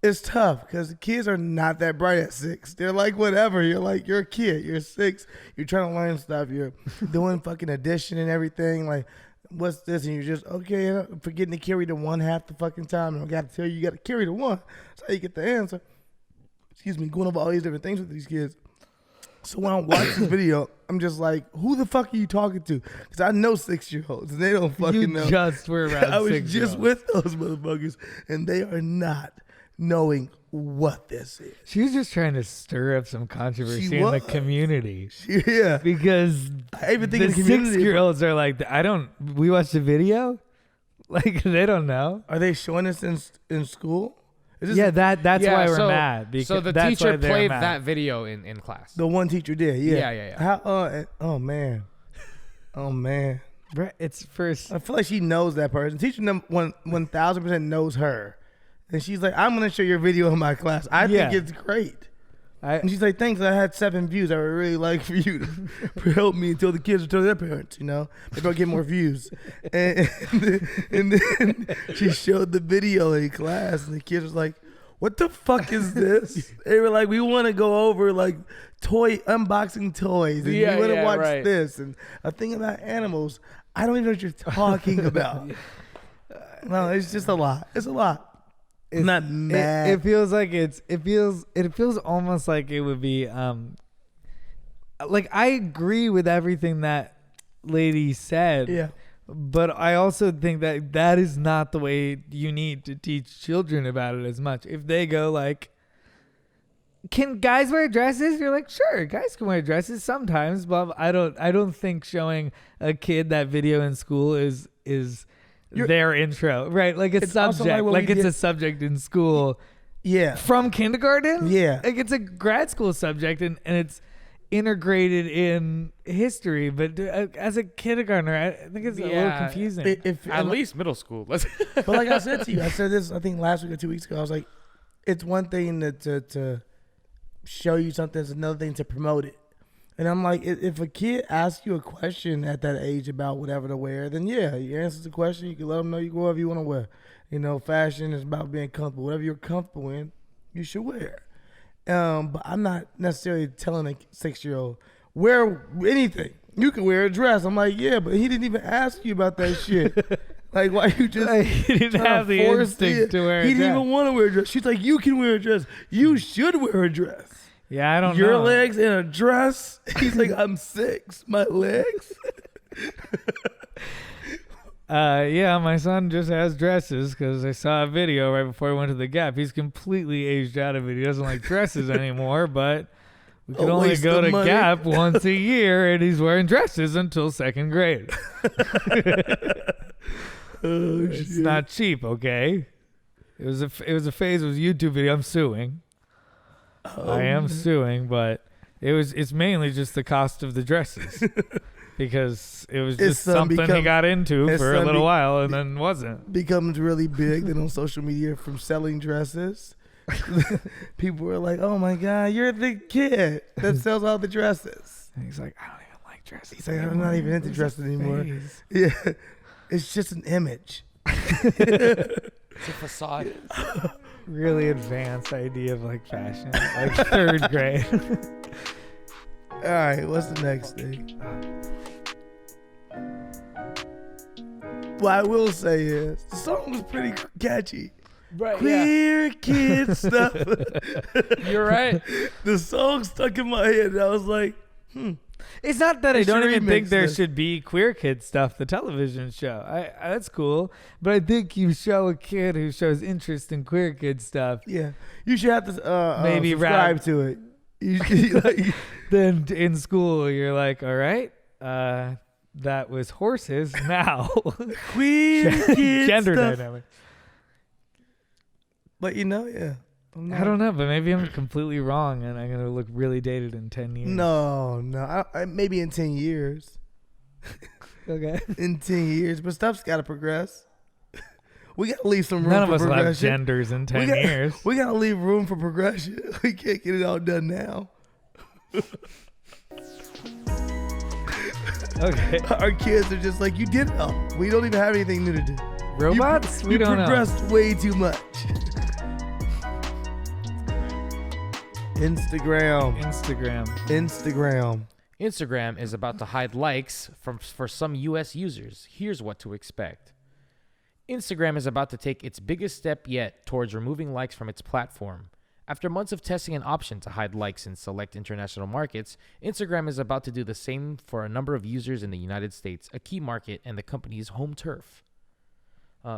it's tough because the kids are not that bright at 6. They're like, whatever. You're like, you're a kid. You're 6. You're trying to learn stuff. You're doing fucking addition and everything. Like, what's this? And you're just, okay, forgetting to carry the 1 half the fucking time. And I got to tell you got to carry the 1. That's how you get the answer. Excuse me, going over all these different things with these kids. So when I watch this video, I'm just like, who the fuck are you talking to? Because I know 6-year-olds, and they don't fucking know. You just were around 6-year-olds. I was just with those motherfuckers, and they are not knowing what this is. She was just trying to stir up some controversy in the community. Yeah. Because I even think the in the community, 6-year-olds are like, we watched the video? Like, they don't know. Are they showing this in school? That's why we're mad. Because so the teacher played that video in class. The one teacher did, yeah. Yeah. Oh, man. It's first. I feel like she knows that person. Teacher 1,000% knows her. And she's like, I'm going to show your video in my class. I think it's great. And she's like, thanks, I had 7 views. I would really like for you to help me until the kids will tell their parents, Maybe I'll get more views. And then she showed the video in class, and the kids was like, what the fuck is this? They were like, we want to go over, like, unboxing toys. And you want to watch this. And a thing about animals, I don't even know what you're talking about. No, it's just a lot. It's a lot. I'm not mad. It feels like it feels almost like it would be like, I agree with everything that lady said. Yeah. But I also think that is not the way you need to teach children about it as much. If they go like, can guys wear dresses? You're like, sure, guys can wear dresses sometimes, but I don't think showing a kid that video in school is their intro, right? Like a subject, like it's a subject in school. Yeah. From kindergarten? Yeah. Like it's a grad school subject and it's integrated in history, but as a kindergartner, I think it's a little confusing. At least middle school. But like I said to you, I said this, I think last week or 2 weeks ago, I was like, it's one thing to show you something, it's another thing to promote it. And I'm like, if a kid asks you a question at that age about whatever to wear, then yeah, you answer the question. You can let them know you go whatever you want to wear. Fashion is about being comfortable. Whatever you're comfortable in, you should wear. But I'm not necessarily telling a 6-year-old, wear anything. You can wear a dress. I'm like, yeah, but he didn't even ask you about that shit. Like, why you just he didn't have the instinct to wear a dress. He didn't even want to wear a dress. She's like, you can wear a dress. You should wear a dress. Yeah, I don't know. Your legs in a dress? He's like, I'm 6. My legs? Yeah, my son just has dresses because I saw a video right before I went to the Gap. He's completely aged out of it. He doesn't like dresses anymore, but we could only go to Gap once a year, and he's wearing dresses until 2nd grade. It's not cheap, okay? It was a phase. It was a YouTube video. I'm suing. I am suing, but it's mainly just the cost of the dresses because it was just something he got into for a little while and then wasn't. Becomes really big then on social media from selling dresses. People were like, oh my God, you're the kid that sells all the dresses. And he's like, I don't even like dresses. He's like, I'm not even into dresses anymore. Yeah. It's just an image. It's a facade. Really advanced idea of like fashion, like third grade. All right, what's the next thing? What I will say is the song was pretty catchy. Right, Queer kid stuff. You're right. The song stuck in my head, and I was like, It's not that I You don't should even think remix there this. should be queer kid stuff, the television show. I that's cool, but I think you show a kid who shows interest in queer kid stuff, yeah, you should have to Maybe subscribe rap. to it. You should, like, then in school you're like, all right, that was horses. Now queer kid gender stuff. dynamic. But yeah. I don't know, but maybe I'm completely wrong, and I'm gonna look really dated in 10 years. No. Maybe in 10 years. Okay. In 10 years, but stuff's got to progress. We got to leave some room None of for us will have progression. genders in 10 years. We got to leave room for progression. We can't get it all done now. Okay. Our kids are just like, you did it all. We don't even have anything new to do. Robots? You We don't know. progressed way too much. Instagram. Instagram is about to hide likes for some US users. Here's what to expect. Instagram is about to take its biggest step yet towards removing likes from its platform. After months of testing an option to hide likes in select international markets, Instagram is about to do the same for a number of users in the United States, a key market and the company's home turf.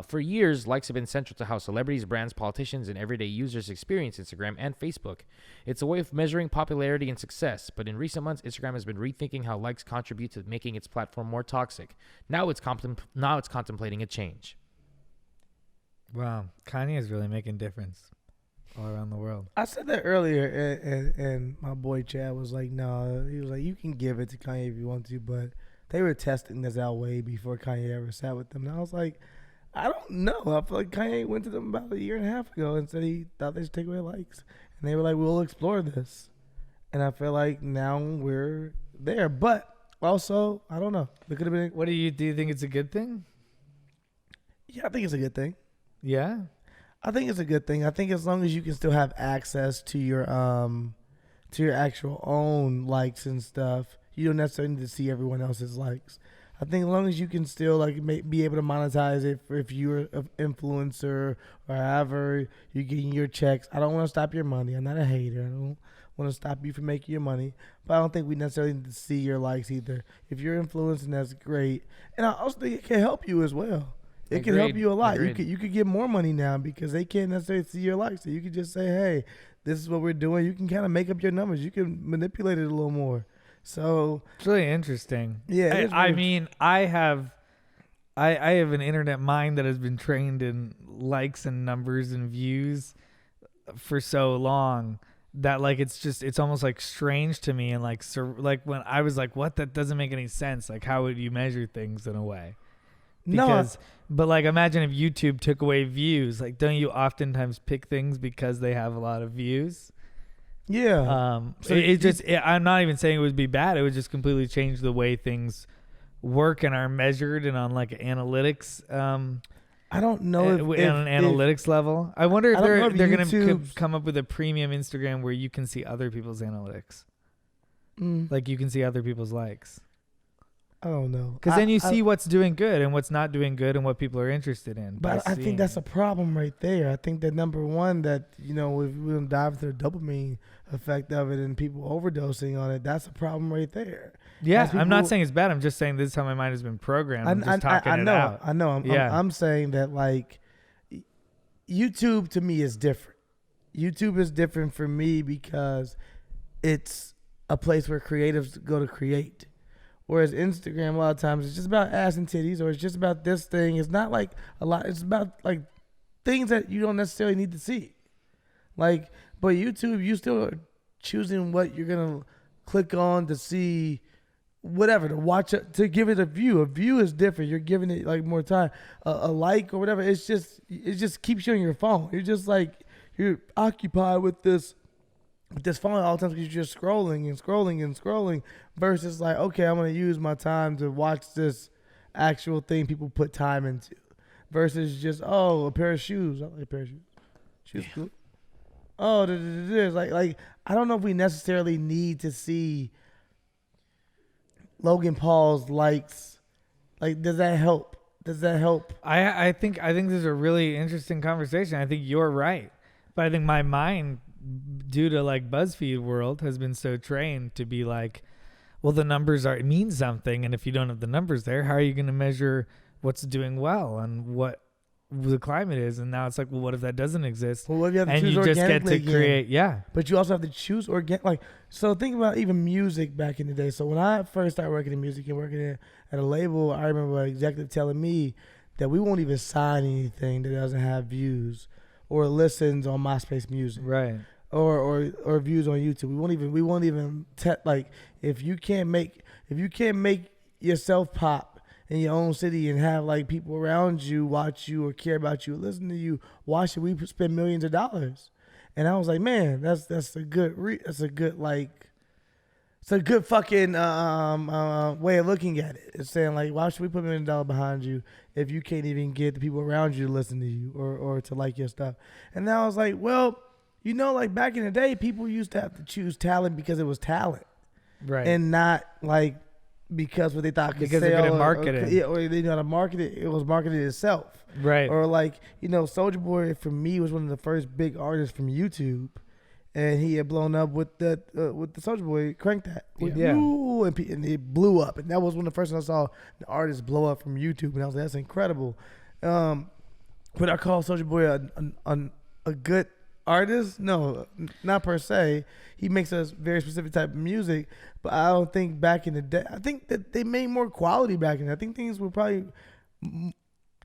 For years, likes have been central to how celebrities, brands, politicians, and everyday users experience Instagram and Facebook. It's a way of measuring popularity and success, but in recent months, Instagram has been rethinking how likes contribute to making its platform more toxic. Now it's contemplating a change. Wow, Kanye is really making difference all around the world. I said that earlier, and my boy Chad was like, no. He was like, you can give it to Kanye if you want to, but they were testing this out way before Kanye ever sat with them. And I was like, I don't know. I feel like Kanye went to them about a year and a half ago and said he thought they should take away likes. And they were like, we'll explore this. And I feel like now we're there. But also, I don't know. It could have been. What do you think it's a good thing? Yeah, I think it's a good thing. Yeah. I think it's a good thing. I think as long as you can still have access to your actual own likes and stuff, you don't necessarily need to see everyone else's likes. I think as long as you can still be able to monetize it if you're an influencer or however you're getting your checks. I don't want to stop your money. I'm not a hater. I don't want to stop you from making your money. But I don't think we necessarily need to see your likes either. If you're influencing, that's great. And I also think it can help you as well. It can help you a lot. Agreed. You could get more money now because they can't necessarily see your likes. So you can just say, hey, this is what we're doing. You can kind of make up your numbers. You can manipulate it a little more. So It's really interesting. Yeah, it is I really- mean, I have an internet mind that has been trained in likes and numbers and views for so long that like it's almost like strange to me, and like when I was like, what, that doesn't make any sense. Like, how would you measure things in a way? But like, imagine if YouTube took away views. Like, don't you oftentimes pick things because they have a lot of views? yeah. So I'm not even saying it would be bad. It would just completely change the way things work and are measured and on like analytics. I don't know on an analytics level. I wonder if I don't know they're if going to YouTube's- come up with a premium Instagram where you can see other people's analytics. Like you can see other people's likes. I don't know. Because then you see what's doing good and what's not doing good and what people are interested in. But I think that's a problem right there. I think that number one, that, if we don't dive into the dopamine effect of it and people overdosing on it, that's a problem right there. Yeah, As I'm not people- saying it's bad. I'm just saying this is how my mind has been programmed. I'm just talking I it know. out. I know. I'm saying that like YouTube to me is different. YouTube is different for me because it's a place where creatives go to create. Whereas Instagram, a lot of times, it's just about ass and titties, or it's just about this thing. It's not like a lot. It's about like things that you don't necessarily need to see. Like, but YouTube, you still are choosing what you're gonna click on to see, whatever, to watch it, to give it a view. A view is different. You're giving it like more time. A like or whatever. It just keeps you on your phone. You're just like, you're occupied with this phone all the time because you're just scrolling and scrolling and scrolling, versus like, okay, I'm going to use my time to watch this actual thing people put time into, versus just a pair of shoes. I like a pair of shoes. Shoes cool. Oh, it's like I don't know if we necessarily need to see Logan Paul's likes. Like, does that help? I think this is a really interesting conversation. I think you're right, but I think my mind, due to like BuzzFeed world, has been so trained to be like, well, the numbers mean something, and if you don't have the numbers there, how are you going to measure what's doing well and what the climate is? And now it's like, well, what if that doesn't exist? Well, what if you have to and choose you just get organically to create, But you also have to choose organic. So think about even music back in the day. So when I first started working in music and working at a label, I remember an executive telling me that we won't even sign anything that doesn't have views or listens on MySpace Music, right? Or views on YouTube. We won't even if you can't make yourself pop in your own city and have like people around you watch you or care about you or listen to you, why should we spend millions of dollars? And I was like, man, that's a good fucking way of looking at it. It's saying like, why should we put $1 million behind you if you can't even get the people around you to listen to you or to like your stuff? And then I was like, well, like back in the day, people used to have to choose talent because it was talent, right? And not like because what they thought could because sell, they're good at marketing, or they know how to market it. It was marketed itself, right? Or like Soulja Boy for me was one of the first big artists from YouTube, and he had blown up with the Soulja Boy Crank That, and it blew up, and that was one of the first times I saw the artist blow up from YouTube, and I was like, that's incredible. But I call Soulja Boy a good artist? No, not per se. He makes a very specific type of music, but I don't think back in the day. I think that they made more quality back in the day. I think things were probably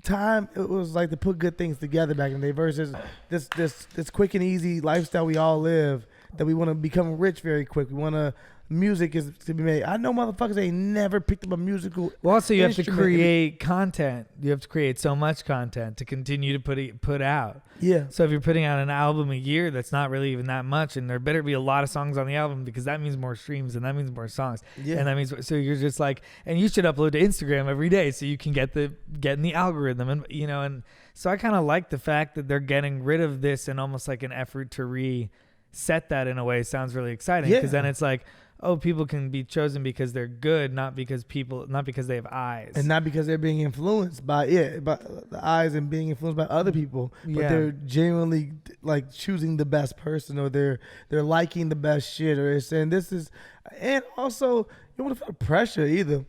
time. It was like to put good things together back in the day versus this quick and easy lifestyle we all live. That we want to become rich very quick. We want to. Music is to be made. I know motherfuckers ain't never picked up a musical. Well, also you have to create content. You have to create so much content to continue to put out. Yeah. So if you're putting out an album a year, that's not really even that much, and there better be a lot of songs on the album because that means more streams and that means more songs. Yeah. And that means so you're just like, and you should upload to Instagram every day so you can get in the algorithm, and and so I kind of like the fact that they're getting rid of this and almost like an effort to reset that in a way sounds really exciting because then it's like, oh, people can be chosen because they're good, not because they have eyes, and not because they're being influenced by the eyes and being influenced by other people, but they're genuinely like choosing the best person, or they're liking the best shit, or they're saying this is, and also you don't want to feel pressure either.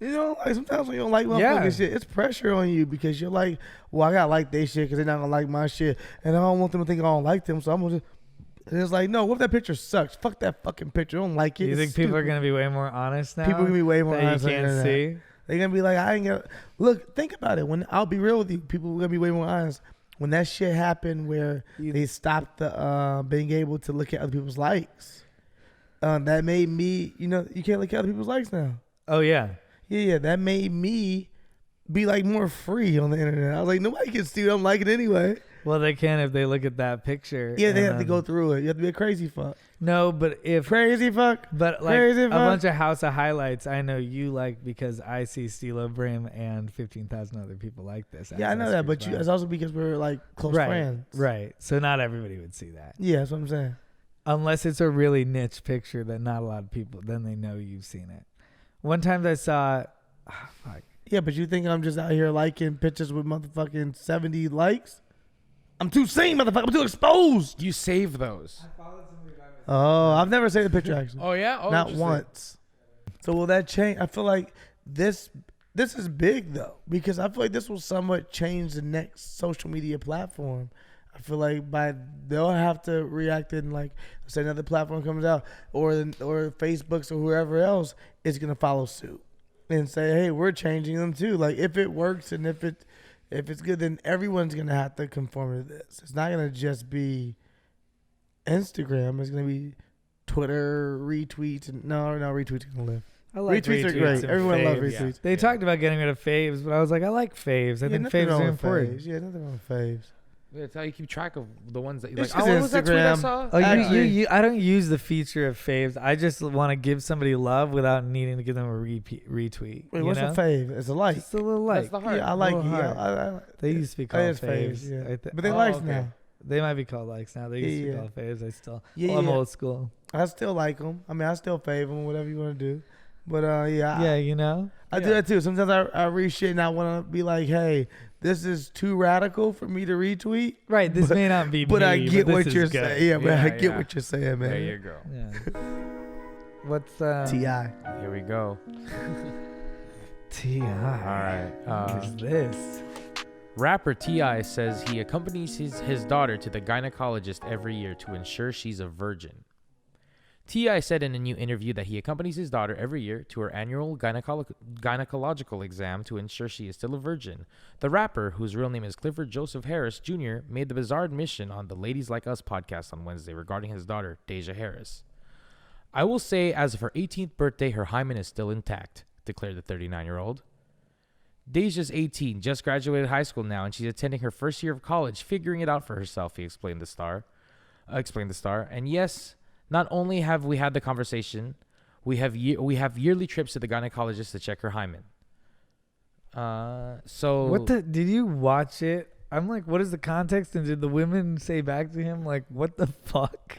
Like sometimes when you don't like motherfucking shit, it's pressure on you because you're like, well, I gotta like their shit because they're not gonna like my shit, and I don't want them to think I don't like them, so I'm gonna just. And it's like, no, what if that picture sucks? Fuck that fucking picture. I don't like it. You think people are going to be way more honest now? People are going to be way more honest. You can't see? They're going to be like, I ain't gonna. Look, think about it. When I'll be real with you, people are going to be way more honest. When that shit happened where they stopped being able to look at other people's likes, that made me, you can't look at other people's likes now. Oh, yeah. Yeah. That made me be like more free on the internet. I was like, nobody can see what I'm liking anyway. Well, they can if they look at that picture. Yeah, they have to go through it. You have to be a crazy fuck. No, but if crazy fuck, but like a bunch of House of Highlights, I know you like because I see Stilo Brim and 15,000 other people like this. Yeah, I know that, but it's also because we're like close friends. Right. So not everybody would see that. Yeah, that's what I'm saying. Unless it's a really niche picture that not a lot of people, then they know you've seen it. One time I saw, fuck. Yeah, but you think I'm just out here liking pictures with motherfucking 70 likes? I'm too seen, motherfucker. I'm too exposed. You save those. Oh, I've never saved a picture actually. Oh yeah, not once. So will that change? I feel like this is big though because I feel like this will somewhat change the next social media platform. I feel like they'll have to react in like say another platform comes out or Facebook's or whoever else is gonna follow suit and say, hey, we're changing them too. Like if it works and if it's good, then everyone's going to have to conform to this. It's not going to just be Instagram. It's going to be Twitter, retweets. No, retweets are going to live. I like retweets are great. Everyone loves retweets. Yeah. They talked about getting rid of faves, but I was like, I like faves. I think faves are important. Yeah, nothing wrong with faves. That's how you keep track of the ones that you It's like. just Oh, what was that tweet I Instagram. saw? Oh, Actually- you I don't use the feature of faves. I just want to give somebody love without needing to give them a retweet. Wait, you what's know? a fave? It's a like. Just a little like. That's the heart. Yeah, I like it. Little Yeah, heart. They used to be it called is faves. Yeah. I But they Oh, likes okay. now. They might be called likes now. They used to Yeah, be called faves. I still. Yeah, well, I'm yeah. old school. I still like them. I mean, I still fave them, whatever you want to do. But Yeah, you know. I do that too. Sometimes I read shit and I want to be like, hey, this is too radical for me to retweet. Right. This may not be. But me, I get this what is you're good. saying. Yeah, but Yeah, I get yeah. what you're saying, man. There you go. Yeah. What's T.I. Here we go. T.I. All right. What is this? Rapper T.I. says he accompanies his daughter to the gynecologist every year to ensure she's a virgin. T.I. said in a new interview that he accompanies his daughter every year to her annual gynecological exam to ensure she is still a virgin. The rapper, whose real name is Clifford Joseph Harris Jr., made the bizarre admission on the Ladies Like Us podcast on Wednesday regarding his daughter, Deja Harris. I will say as of her 18th birthday, her hymen is still intact, declared the 39-year-old. Deja's 18, just graduated high school now, and she's attending her first year of college, figuring it out for herself, he explained the Star. And yes, not only have we had the conversation, we have yearly trips to the gynecologist to check her hymen. So What the? Did you watch it? I'm like, what is the context? And did the women say back to him like, what the fuck?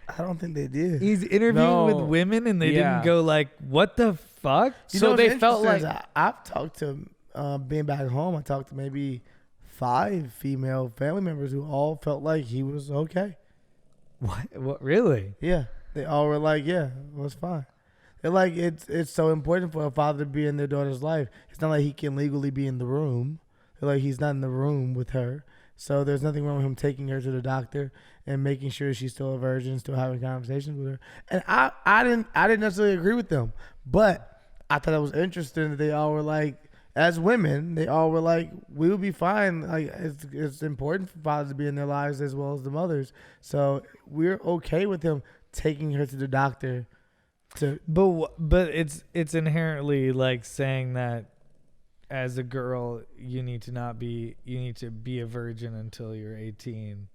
I don't think they did. He's interviewing with No. women and they Yeah. didn't go like, what the fuck? You So know what's they felt interesting like- is I've talked to, being back home, I talked to maybe 5 female family members who all felt like he was okay. What really? Yeah. They all were like, yeah, it was fine. They're like, it's so important for a father to be in their daughter's life. It's not like he can legally be in the room. They're like, he's not in the room with her. So there's nothing wrong with him taking her to the doctor and making sure she's still a virgin, still having conversations with her. And I didn't necessarily agree with them, but I thought it was interesting that they all were like, as women, they all were like, we will be fine. Like it's important for fathers to be in their lives as well as the mothers. So we're okay with him taking her to the doctor. But it's inherently like saying that as a girl you need to be a virgin until you're 18.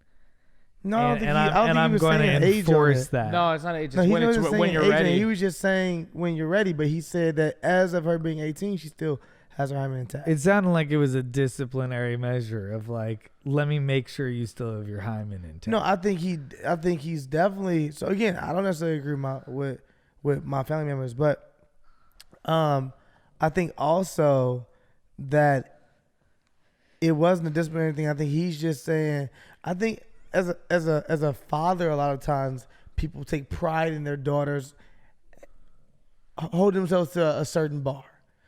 No, I don't think I don't think he I'm was going saying to age on enforce it. that. No, it's not age. No, It's he when, wasn't saying when you're age on it. ready. He was just saying when you're ready, but he said that as of her being 18, she still has her hymen intact. It sounded like it was a disciplinary measure of like, let me make sure you still have your hymen intact. No, I think he's definitely. So again, I don't necessarily agree with my family members, but I think also that it wasn't a disciplinary thing. I think he's just saying. I think as a father, a lot of times people take pride in their daughters, hold themselves to a certain bar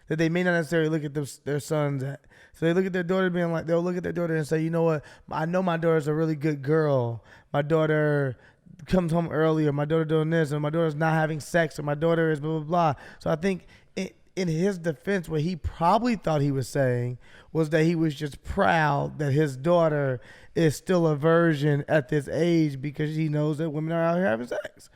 that they may not necessarily look at their sons at. So they look at their daughter being like, they'll look at their daughter and say, you know what, I know my daughter's a really good girl. My daughter comes home early, or my daughter doing this, or my daughter's not having sex, or my daughter is blah, blah, blah. So I think in his defense, what he probably thought he was saying was that he was just proud that his daughter is still a virgin at this age because he knows that women are out here having sex.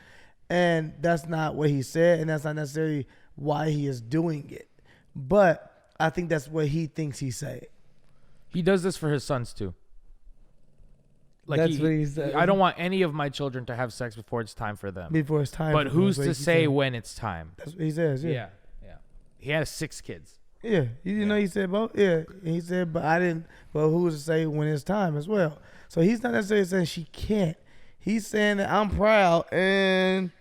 And that's not what he said, and that's not necessarily why he is doing it. But I think that's what he thinks he's saying. He does this for his sons too. Like That's what he said. I don't want any of my children to have sex before it's time for them. Before it's time. But for him, who's that's what to he's say saying. when it's time? That's what he says, yeah. Yeah. He has 6 kids. Yeah, you didn't know he said both? Yeah, he said, but I didn't. Well, who's to say when it's time as well? So he's not necessarily saying she can't. He's saying that I'm proud and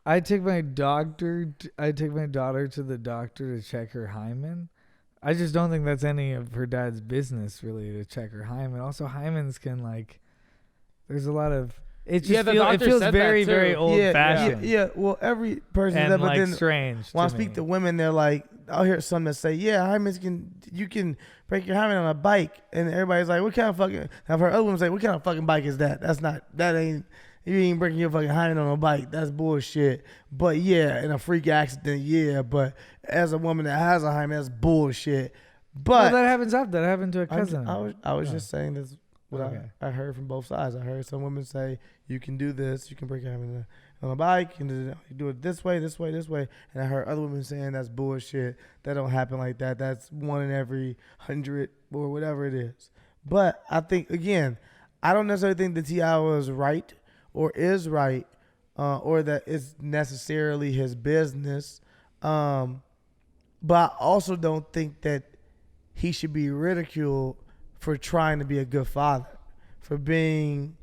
I take my daughter to the doctor to check her hymen. I just don't think that's any of her dad's business really to check her hymen. Also, hymens can like, there's a lot of it just the it doctor feels said very that too. very old fashioned. Yeah, well, every person and that, but like then strange. when I to speak me. to women, they're like, I'll hear some that say, yeah, hymens you can break your hymen on a bike. And everybody's like, what kind of fucking, I've heard other women say, what kind of fucking bike is that? You ain't breaking your fucking hymen on a bike. That's bullshit. But yeah, in a freak accident, yeah. But as a woman that has a hymen, that's bullshit. But well, that happens often. That happened to a cousin. I was just saying this. What Okay. I heard from both sides. I heard some women say, you can do this. You can break your hymen on a bike. And you do it this way, this way, this way. And I heard other women saying that's bullshit. That don't happen like that. That's 1 in every 100 or whatever it is. But I think, again, I don't necessarily think that T.I. was right or is right or that it's necessarily his business. But I also don't think that he should be ridiculed for trying to be a good father, for being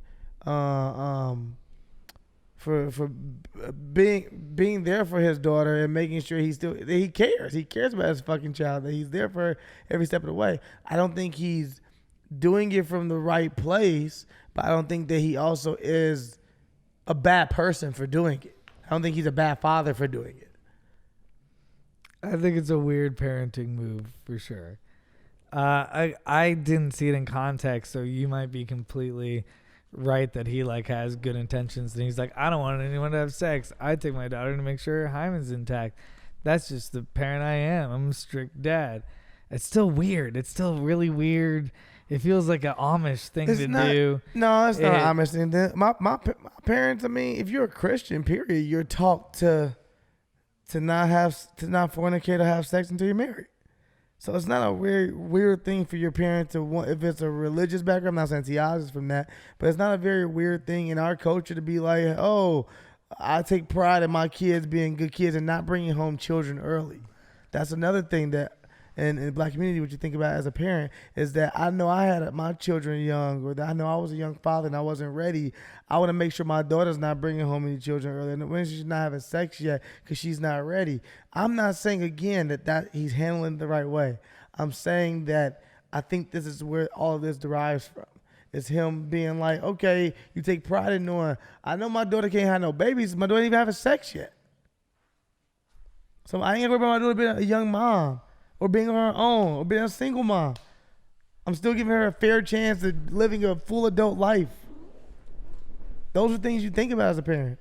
for being there for his daughter and making sure that he cares about his fucking child, that he's there for her every step of the way. I don't think he's doing it from the right place, but I don't think that he also is a bad person for doing it. I don't think he's a bad father for doing it. I think it's a weird parenting move for sure. I didn't see it in context, so you might be completely right that he like has good intentions and he's like, I don't want anyone to have sex. I take my daughter to make sure her hymen's intact. That's just the parent I am. I'm a strict dad. It's still weird. It's still really weird. It feels like an Amish thing to do. No, it's not an Amish thing. My parents, I mean, if you're a Christian, period, you're taught to not fornicate or have sex until you're married. So it's not a weird thing for your parents to want, if it's a religious background. I'm not saying theology from that, but it's not a very weird thing in our culture to be like, oh, I take pride in my kids being good kids and not bringing home children early. That's another thing that in the black community, what you think about as a parent is that I know I had my children young, or that I know I was a young father and I wasn't ready. I want to make sure my daughter's not bringing home any children early, and when she's not having sex yet because she's not ready. I'm not saying again that he's handling it the right way. I'm saying that I think this is where all of this derives from. It's him being like, okay, you take pride in knowing, I know my daughter can't have no babies. My daughter ain't even having sex yet. So I ain't gonna worry about my daughter being a young mom, or being on her own, or being a single mom. I'm still giving her a fair chance of living a full adult life. Those are things you think about as a parent.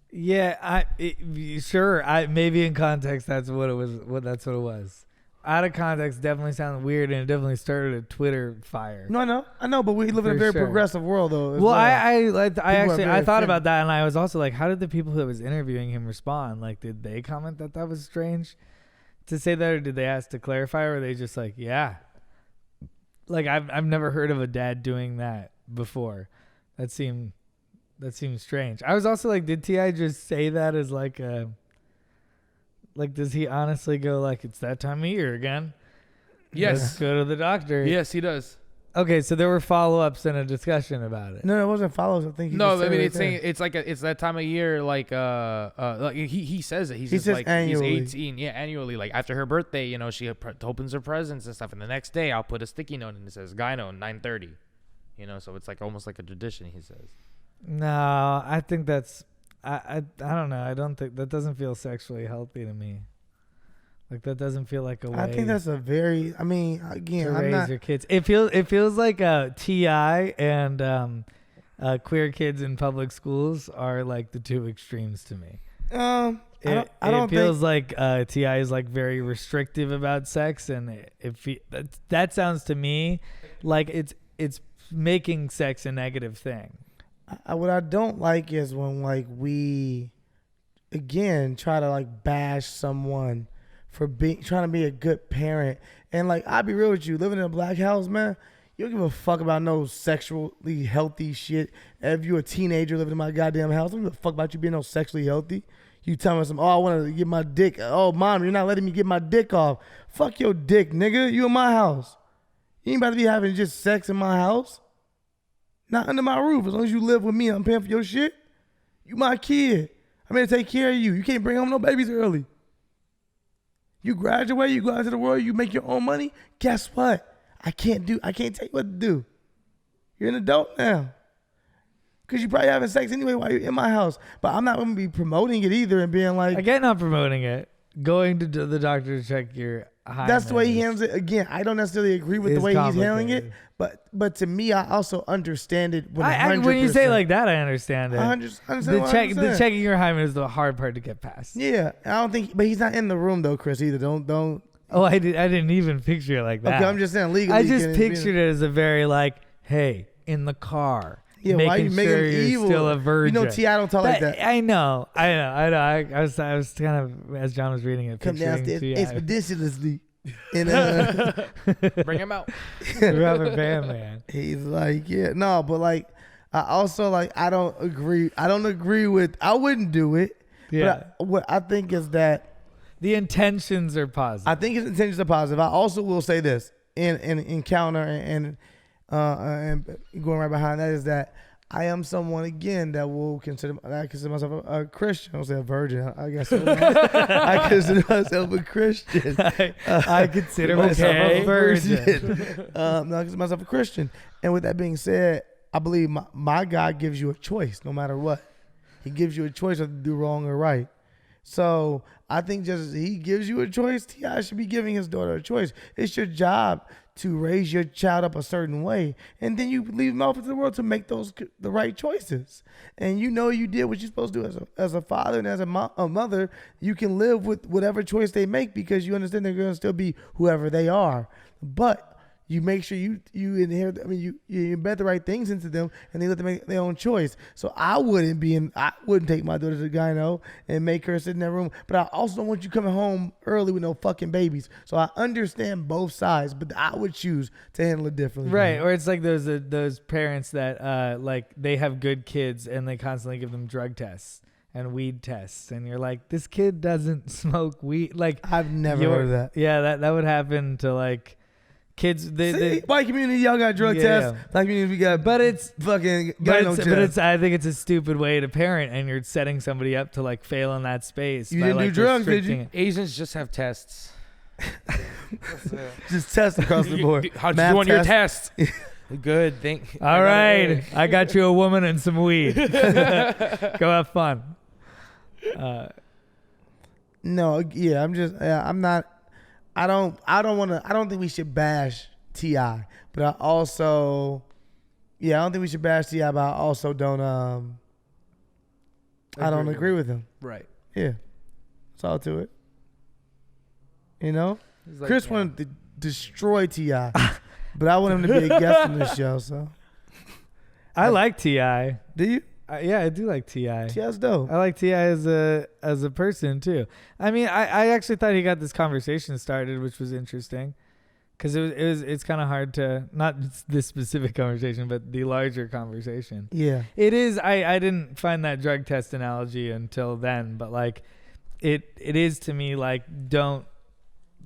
Yeah, sure. Maybe in context that's what it was. That's what it was. Out of context, definitely sounds weird, and it definitely started a Twitter fire. No, I know, but we live in a very progressive world, though. Well, I thought about that, and I was also like, how did the people that was interviewing him respond? Like, did they comment that was strange to say that, or did they ask to clarify, or were they just like, yeah? Like, I've never heard of a dad doing that before. That seemed strange. I was also like, did T.I. just say that as like a, like, does he honestly go like, it's that time of year again? Yes. Let's go to the doctor. Yes, he does. Okay, so there were follow-ups and a discussion about it. No, it wasn't follow-ups. I think he no, just I mean, said it's saying it's like it's that time of year, like he says it. He says like annually. He's 18, yeah, annually. Like after her birthday, you know, she opens her presents and stuff, and the next day I'll put a sticky note and it says gyno 9:30. You know, so it's like almost like a tradition. He says. No, I think that's I don't know. I don't think that doesn't feel sexually healthy to me. Like that doesn't feel like a way. I think that's a very. I mean, again, to I'm raise not. your kids. It feels like T.I. and queer kids in public schools are like the two extremes to me. It feels like T.I. is like very restrictive about sex, and that sounds to me like it's making sex a negative thing. What I don't like is when like we, again, try to like bash someone for trying to be a good parent. And like, I'll be real with you, living in a black house, man, you don't give a fuck about no sexually healthy shit. If you're a teenager living in my goddamn house, I don't give a fuck about you being no sexually healthy. You tell me I want to get my dick. Oh, mom, you're not letting me get my dick off. Fuck your dick, nigga. You in my house. You ain't about to be having just sex in my house. Not under my roof. As long as you live with me, I'm paying for your shit. You my kid. I'm here to take care of you. You can't bring home no babies early. You graduate, you go out into the world, you make your own money. Guess what? I can't tell you what to do. You're an adult now. Because you probably having sex anyway while you're in my house. But I'm not going to be promoting it either and being like. Again, not promoting it. Going to the doctor to check your hymens. That's the way he handles it. Again, I don't necessarily agree with the way he's handling it. But to me, I also understand it 100%. When you say it like that, I understand it. The checking your hymen is the hard part to get past. Yeah, I don't think. But he's not in the room though, Chris. Either don't. Oh, I didn't even picture it like that. Okay, I'm just saying legally. I just pictured it as a very like, hey, in in the car. Yeah, why are you making sure him evil? Still a virgin. You know, T.I. don't talk like that. I know. I was kind of, as John was reading it, come downstairs expeditiously. And Bring him out. Rubber band man. he's like, yeah, no, but like, I also like, I don't agree with, I wouldn't do it. Yeah. But what I think is that, The intentions are positive. I think his intentions are positive. I also will say this in counter and going right behind that is that I am someone again that will consider myself a Christian. I don't say a virgin. I guess I consider myself a Christian. I consider myself a virgin. No, I consider myself a Christian. And with that being said, I believe my God gives you a choice no matter what. He gives you a choice of to do wrong or right. So I think just as he gives you a choice, T.I. should be giving his daughter a choice. It's your job to raise your child up a certain way, and then you leave them off into the world to make the right choices. And you know you did what you're supposed to do as a father and as a mother. You can live with whatever choice they make because you understand they're going to still be whoever they are. But you make sure you inherit. I mean, you embed the right things into them, and they let them make their own choice. So I wouldn't take my daughter to the gyno and make her sit in that room. But I also don't want you coming home early with no fucking babies. So I understand both sides, but I would choose to handle it differently. Right, or it's like those parents that like they have good kids and they constantly give them drug tests and weed tests, and you're like, this kid doesn't smoke weed. Like I've never heard of that. Yeah, that would happen to like kids. White community, y'all got drug tests. Black community, we got. But it's fucking. But it's. I think it's a stupid way to parent, and you're setting somebody up to like fail in that space. You didn't do drugs, did you? Asians just have tests. Just tests across the board. How'd you do on your test? Good. All right, I got you a woman and some weed. Go have fun. No, yeah, I'm not. I don't think we should bash T.I., but I also, I don't think we should bash T.I., but I also don't, I don't agree with him. Right. Yeah. That's all to it. You know? Like, Chris wanted to destroy T.I., but I want him to be a guest on this show, so. I like T.I. Do you? Yeah, I do like T.I. T.I.'s dope. I like T.I. as a person too. I mean, I actually thought he got this conversation started, which was interesting, because it's kind of hard to, not this specific conversation, but the larger conversation. Yeah, it is. I didn't find that drug test analogy until then, but like, it is to me like, don't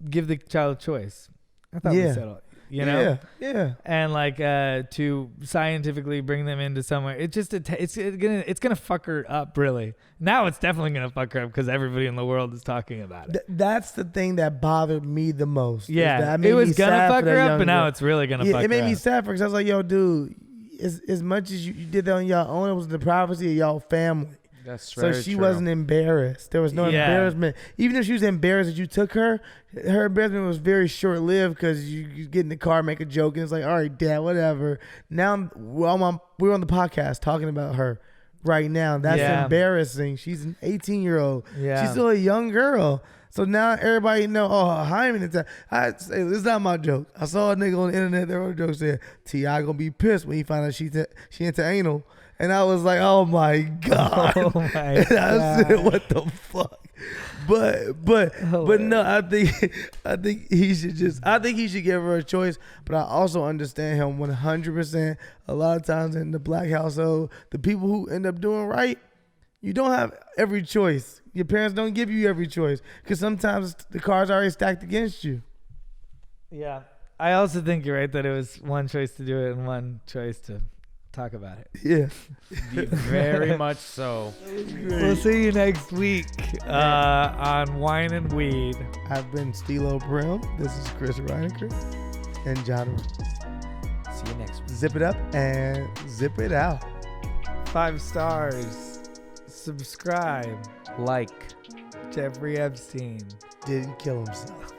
give the child a choice. I thought we settled. You know, yeah, and like to scientifically bring them into somewhere, it's gonna fuck her up. Really, now it's definitely gonna fuck her up because everybody in the world is talking about it. That's the thing that bothered me the most. Yeah, it was gonna fuck her up, but now it's really gonna fuck her up. It made me sad for because I was like, yo, dude, as much as you did that on your own, it was the privacy of y'all family. That's so she wasn't embarrassed. There was no embarrassment. Even if she was embarrassed that you took her embarrassment was very short lived because you get in the car, make a joke, and it's like, all right, Dad, whatever. Now we're on the podcast talking about her right now. That's embarrassing. She's an 18-year-old. Yeah. She's still a young girl. So now everybody know, Hymens. It's not my joke. I saw a nigga on the internet, there wrote a joke saying, T.I. gonna be pissed when he find out she into anal. And I was like, oh my God. Oh my and God. I said, what the fuck? But no, I think he should give her a choice. But I also understand him 100%. A lot of times in the black household, the people who end up doing right, you don't have every choice. Your parents don't give you every choice because sometimes the cards are already stacked against you. Yeah. I also think you're right that it was one choice to do it and one choice to talk about it. Yeah. Very much so. We'll see you next week on Wine and Weed. I've been Stilo Prim. This is Chris Reinecker and John. See you next week. Zip it up and zip it out. 5 stars. Subscribe. Like. Jeffrey Epstein didn't kill himself.